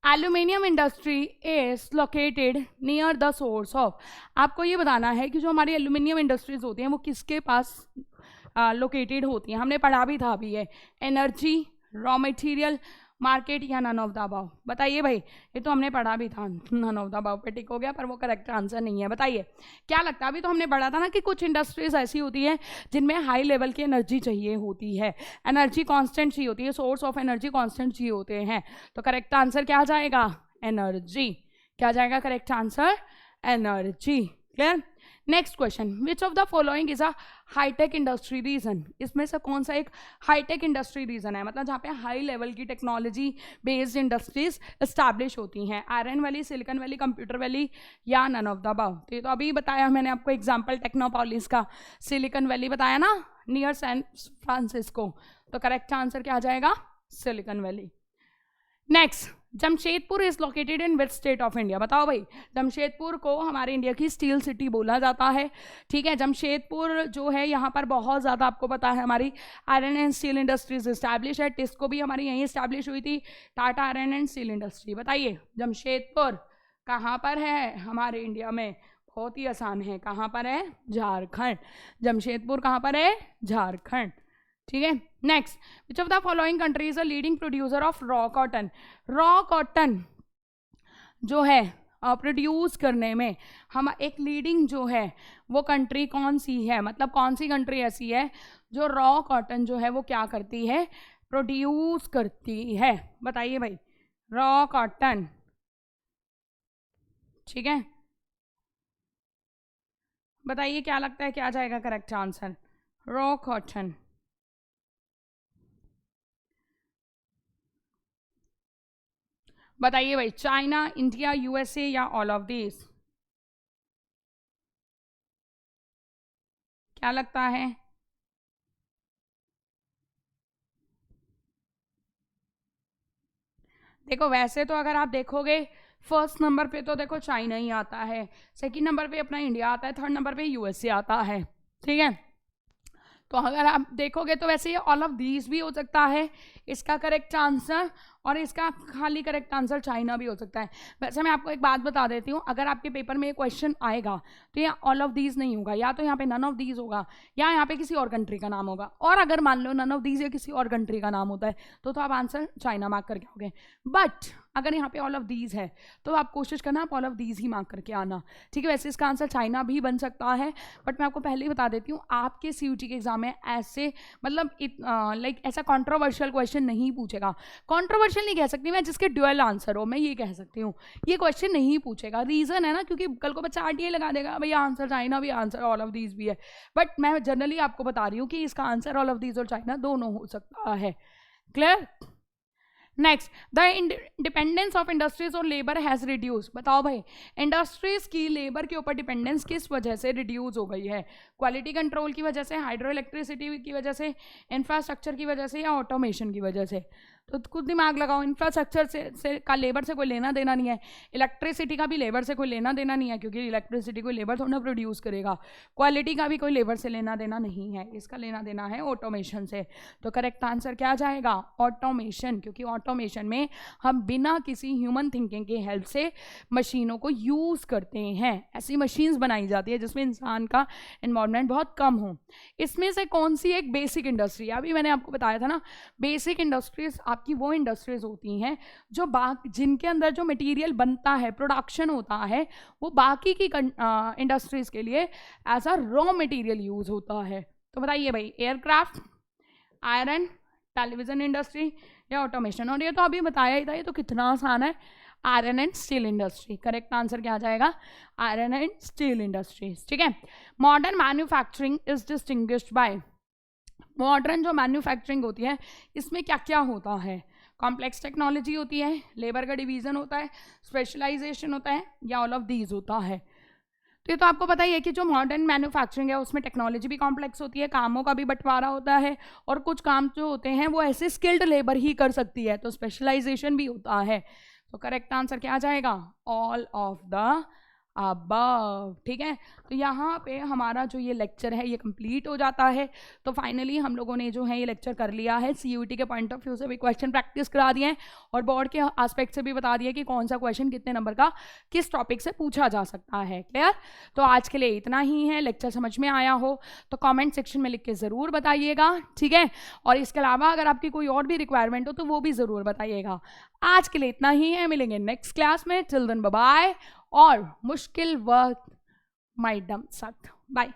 aluminium industry is located near the source of, आपको ये बताना है कि जो हमारी एल्यूमिनियम इंडस्ट्रीज होती हैं वो किसके पास लोकेटेड होती हैं। हमने पढ़ा भी था अभी ये, एनर्जी, रॉ मटेरियल, मार्केट या नन ऑफ द अबव। बताइए भाई, ये तो हमने पढ़ा भी था, नन ऑफ द अबव पे टिक हो गया, पर वो करेक्ट आंसर नहीं है। बताइए क्या लगता है, अभी तो हमने पढ़ा था ना कि कुछ इंडस्ट्रीज ऐसी होती है जिनमें हाई लेवल की एनर्जी चाहिए होती है, एनर्जी कांस्टेंट चाहिए होती है, सोर्स ऑफ एनर्जी कांस्टेंट चाहिए होते हैं, तो करेक्ट आंसर क्या जाएगा, एनर्जी। क्या जाएगा correct answer, energy. Clear. Next question, which of the following is a high tech industry region, इसमें से कौन सा एक हाईटेक इंडस्ट्री रीजन है, मतलब जहाँ पे हाई लेवल की टेक्नोलॉजी बेस्ड इंडस्ट्रीज एस्टैब्लिश होती हैं, iron valley, silicon valley, computer valley या नन ऑफ द अबव। तो ये तो अभी बताया मैंने आपको एग्जांपल टेक्नोपोलिस का, सिलिकॉन वैली बताया ना, नियर सैन फ्रांसिस्को, तो करेक्ट आंसर क्या आ जाएगा, silicon valley. Next, Jamshedpur is located in which state of India, बताओ भाई, जमशेदपुर को हमारे इंडिया की स्टील सिटी बोला जाता है। ठीक है, जमशेदपुर जो है यहाँ पर बहुत ज़्यादा आपको पता है हमारी iron and steel industries establish है, टिस्को भी हमारी यहीं इस्टेब्लिश हुई थी, Tata iron and steel industry. बताइए जमशेदपुर कहाँ पर है हमारे इंडिया में, बहुत ही आसान है, कहाँ पर है, झारखंड। जमशेदपुर कहाँ पर है, झारखंड। ठीक है, next, which of the following country is a leading producer of raw cotton, raw cotton जो है प्रोड्यूस करने में हम एक लीडिंग जो है वो कंट्री कौन सी है, मतलब कौन सी कंट्री ऐसी है जो रॉ कॉटन जो है वो क्या करती है, प्रोड्यूस करती है। बताइए भाई, रॉ कॉटन। ठीक है, बताइए क्या लगता है क्या जाएगा करेक्ट आंसर, रॉ कॉटन। बताइए भाई, चाइना, इंडिया, USA या ऑल ऑफ दिस, क्या लगता है। देखो वैसे तो अगर आप देखोगे फर्स्ट नंबर पे तो देखो चाइना ही आता है, सेकंड नंबर पे अपना इंडिया आता है, थर्ड नंबर पे USA आता है। ठीक है, तो अगर आप देखोगे तो वैसे ये ऑल ऑफ दीज भी हो सकता है इसका करेक्ट आंसर, और इसका खाली करेक्ट आंसर चाइना भी हो सकता है। वैसे मैं आपको एक बात बता देती हूँ, अगर आपके पेपर में ये क्वेश्चन आएगा तो यहाँ ऑल ऑफ दीज नहीं होगा, या तो यहाँ पे नन ऑफ दीज होगा या यहाँ पे किसी और कंट्री का नाम होगा, और अगर मान लो नन ऑफ दीज या किसी और कंट्री का नाम होता है तो आप आंसर चाइना मार्क करके आओगे। बट अगर यहाँ पे ऑल ऑफ दीज है तो आप कोशिश करना आप all of these he mark करके आना। ठीक है, वैसे इसका आंसर चाइना भी बन सकता है, बट मैं आपको पहले ही बता देती हूँ आपके CUET के एग्जाम में ऐसे मतलब लाइक ऐसा कॉन्ट्रोवर्शियल क्वेश्चन नहीं पूछेगा। कॉन्ट्रोवर्शियल नहीं कह सकती मैं, जिसके ड्यूअल आंसर हो, मैं ये कह सकती हूँ, ये क्वेश्चन नहीं पूछेगा। रीजन है ना, क्योंकि कल को बच्चा RTA लगा देगा भैया आंसर चाइना भी, आंसर ऑल ऑफ दीज भी है, बट मैं जनरली आपको बता रही हूँ कि इसका आंसर ऑल ऑफ दीज और चाइना दोनों हो सकता है। Clear. Next, the dependence of industries और लेबर हैज रिड्यूस, बताओ भाई इंडस्ट्रीज की लेबर के ऊपर डिपेंडेंस किस वजह से रिड्यूस हो गई है, क्वालिटी कंट्रोल की वजह से, हाइड्रो इलेक्ट्रिसिटी की वजह से, इंफ्रास्ट्रक्चर की वजह से या ऑटोमेशन की वजह से। तो खुद दिमाग लगाओ, इंफ्रास्ट्रक्चर से का लेबर से कोई लेना देना नहीं है, इलेक्ट्रिसिटी का भी लेबर से कोई लेना देना नहीं है, क्योंकि इलेक्ट्रिसिटी कोई लेबर थोड़ा प्रोड्यूस करेगा, क्वालिटी का भी कोई लेबर से लेना देना नहीं है, इसका लेना देना है ऑटोमेशन से। तो करेक्ट आंसर क्या जाएगा, ऑटोमेशन, क्योंकि ऑटोमेशन में हम बिना किसी ह्यूमन थिंकिंग के हेल्प से मशीनों को यूज़ करते हैं, ऐसी मशीन्स बनाई जाती है जिसमें इंसान का इन्वॉल्वमेंट बहुत कम हो। इसमें से कौन सी एक बेसिक इंडस्ट्री, अभी मैंने आपको बताया था ना, बेसिक इंडस्ट्रीज आपकी वो इंडस्ट्रीज होती हैं जो जिनके अंदर जो मटेरियल बनता है, प्रोडक्शन होता है, वो बाकी की इंडस्ट्रीज के लिए as a raw material use होता है। तो बताइए भाई, एयरक्राफ्ट, आयरन, टेलीविजन इंडस्ट्री या ऑटोमेशन। और ये तो अभी बताया ही था, ये तो कितना आसान है, iron and steel industry. Correct answer क्या आ जाएगा, आयरन एंड स्टील इंडस्ट्रीज। ठीक है। Modern manufacturing is distinguished by, modern जो मैन्युफैक्चरिंग होती है इसमें क्या क्या होता है, कॉम्प्लेक्स टेक्नोलॉजी होती है, लेबर का डिवीजन होता है, स्पेशलाइजेशन होता है, या ऑल ऑफ दीज होता है। तो ये तो आपको पता ही है कि जो मॉडर्न मैन्युफैक्चरिंग है उसमें टेक्नोलॉजी भी कॉम्प्लेक्स होती है, कामों का भी बंटवारा होता है, और कुछ काम जो होते हैं वो ऐसे स्किल्ड लेबर ही कर सकती है, तो स्पेशलाइजेशन भी होता है। तो करेक्ट आंसर क्या आ जाएगा, ऑल ऑफ द अबव। ठीक है। तो यहाँ पे हमारा जो ये लेक्चर है ये कंप्लीट हो जाता है। तो फाइनली हम लोगों ने जो है ये लेक्चर कर लिया है, सीयूईटी के पॉइंट ऑफ व्यू से भी क्वेश्चन प्रैक्टिस करा दिए हैं और बोर्ड के एस्पेक्ट से भी बता दिया कि कौन सा क्वेश्चन कितने नंबर का किस टॉपिक से पूछा जा सकता है। क्लियर। तो आज के लिए इतना ही है। लेक्चर समझ में आया हो तो कॉमेंट सेक्शन में लिख के ज़रूर बताइएगा। ठीक है। और इसके अलावा अगर आपकी कोई और भी रिक्वायरमेंट हो तो वो भी ज़रूर बताइएगा। आज के लिए इतना ही है, मिलेंगे नेक्स्ट क्लास में। Till then bye bye. और मुश्किल वक्त माइट डम सख्त। बाय।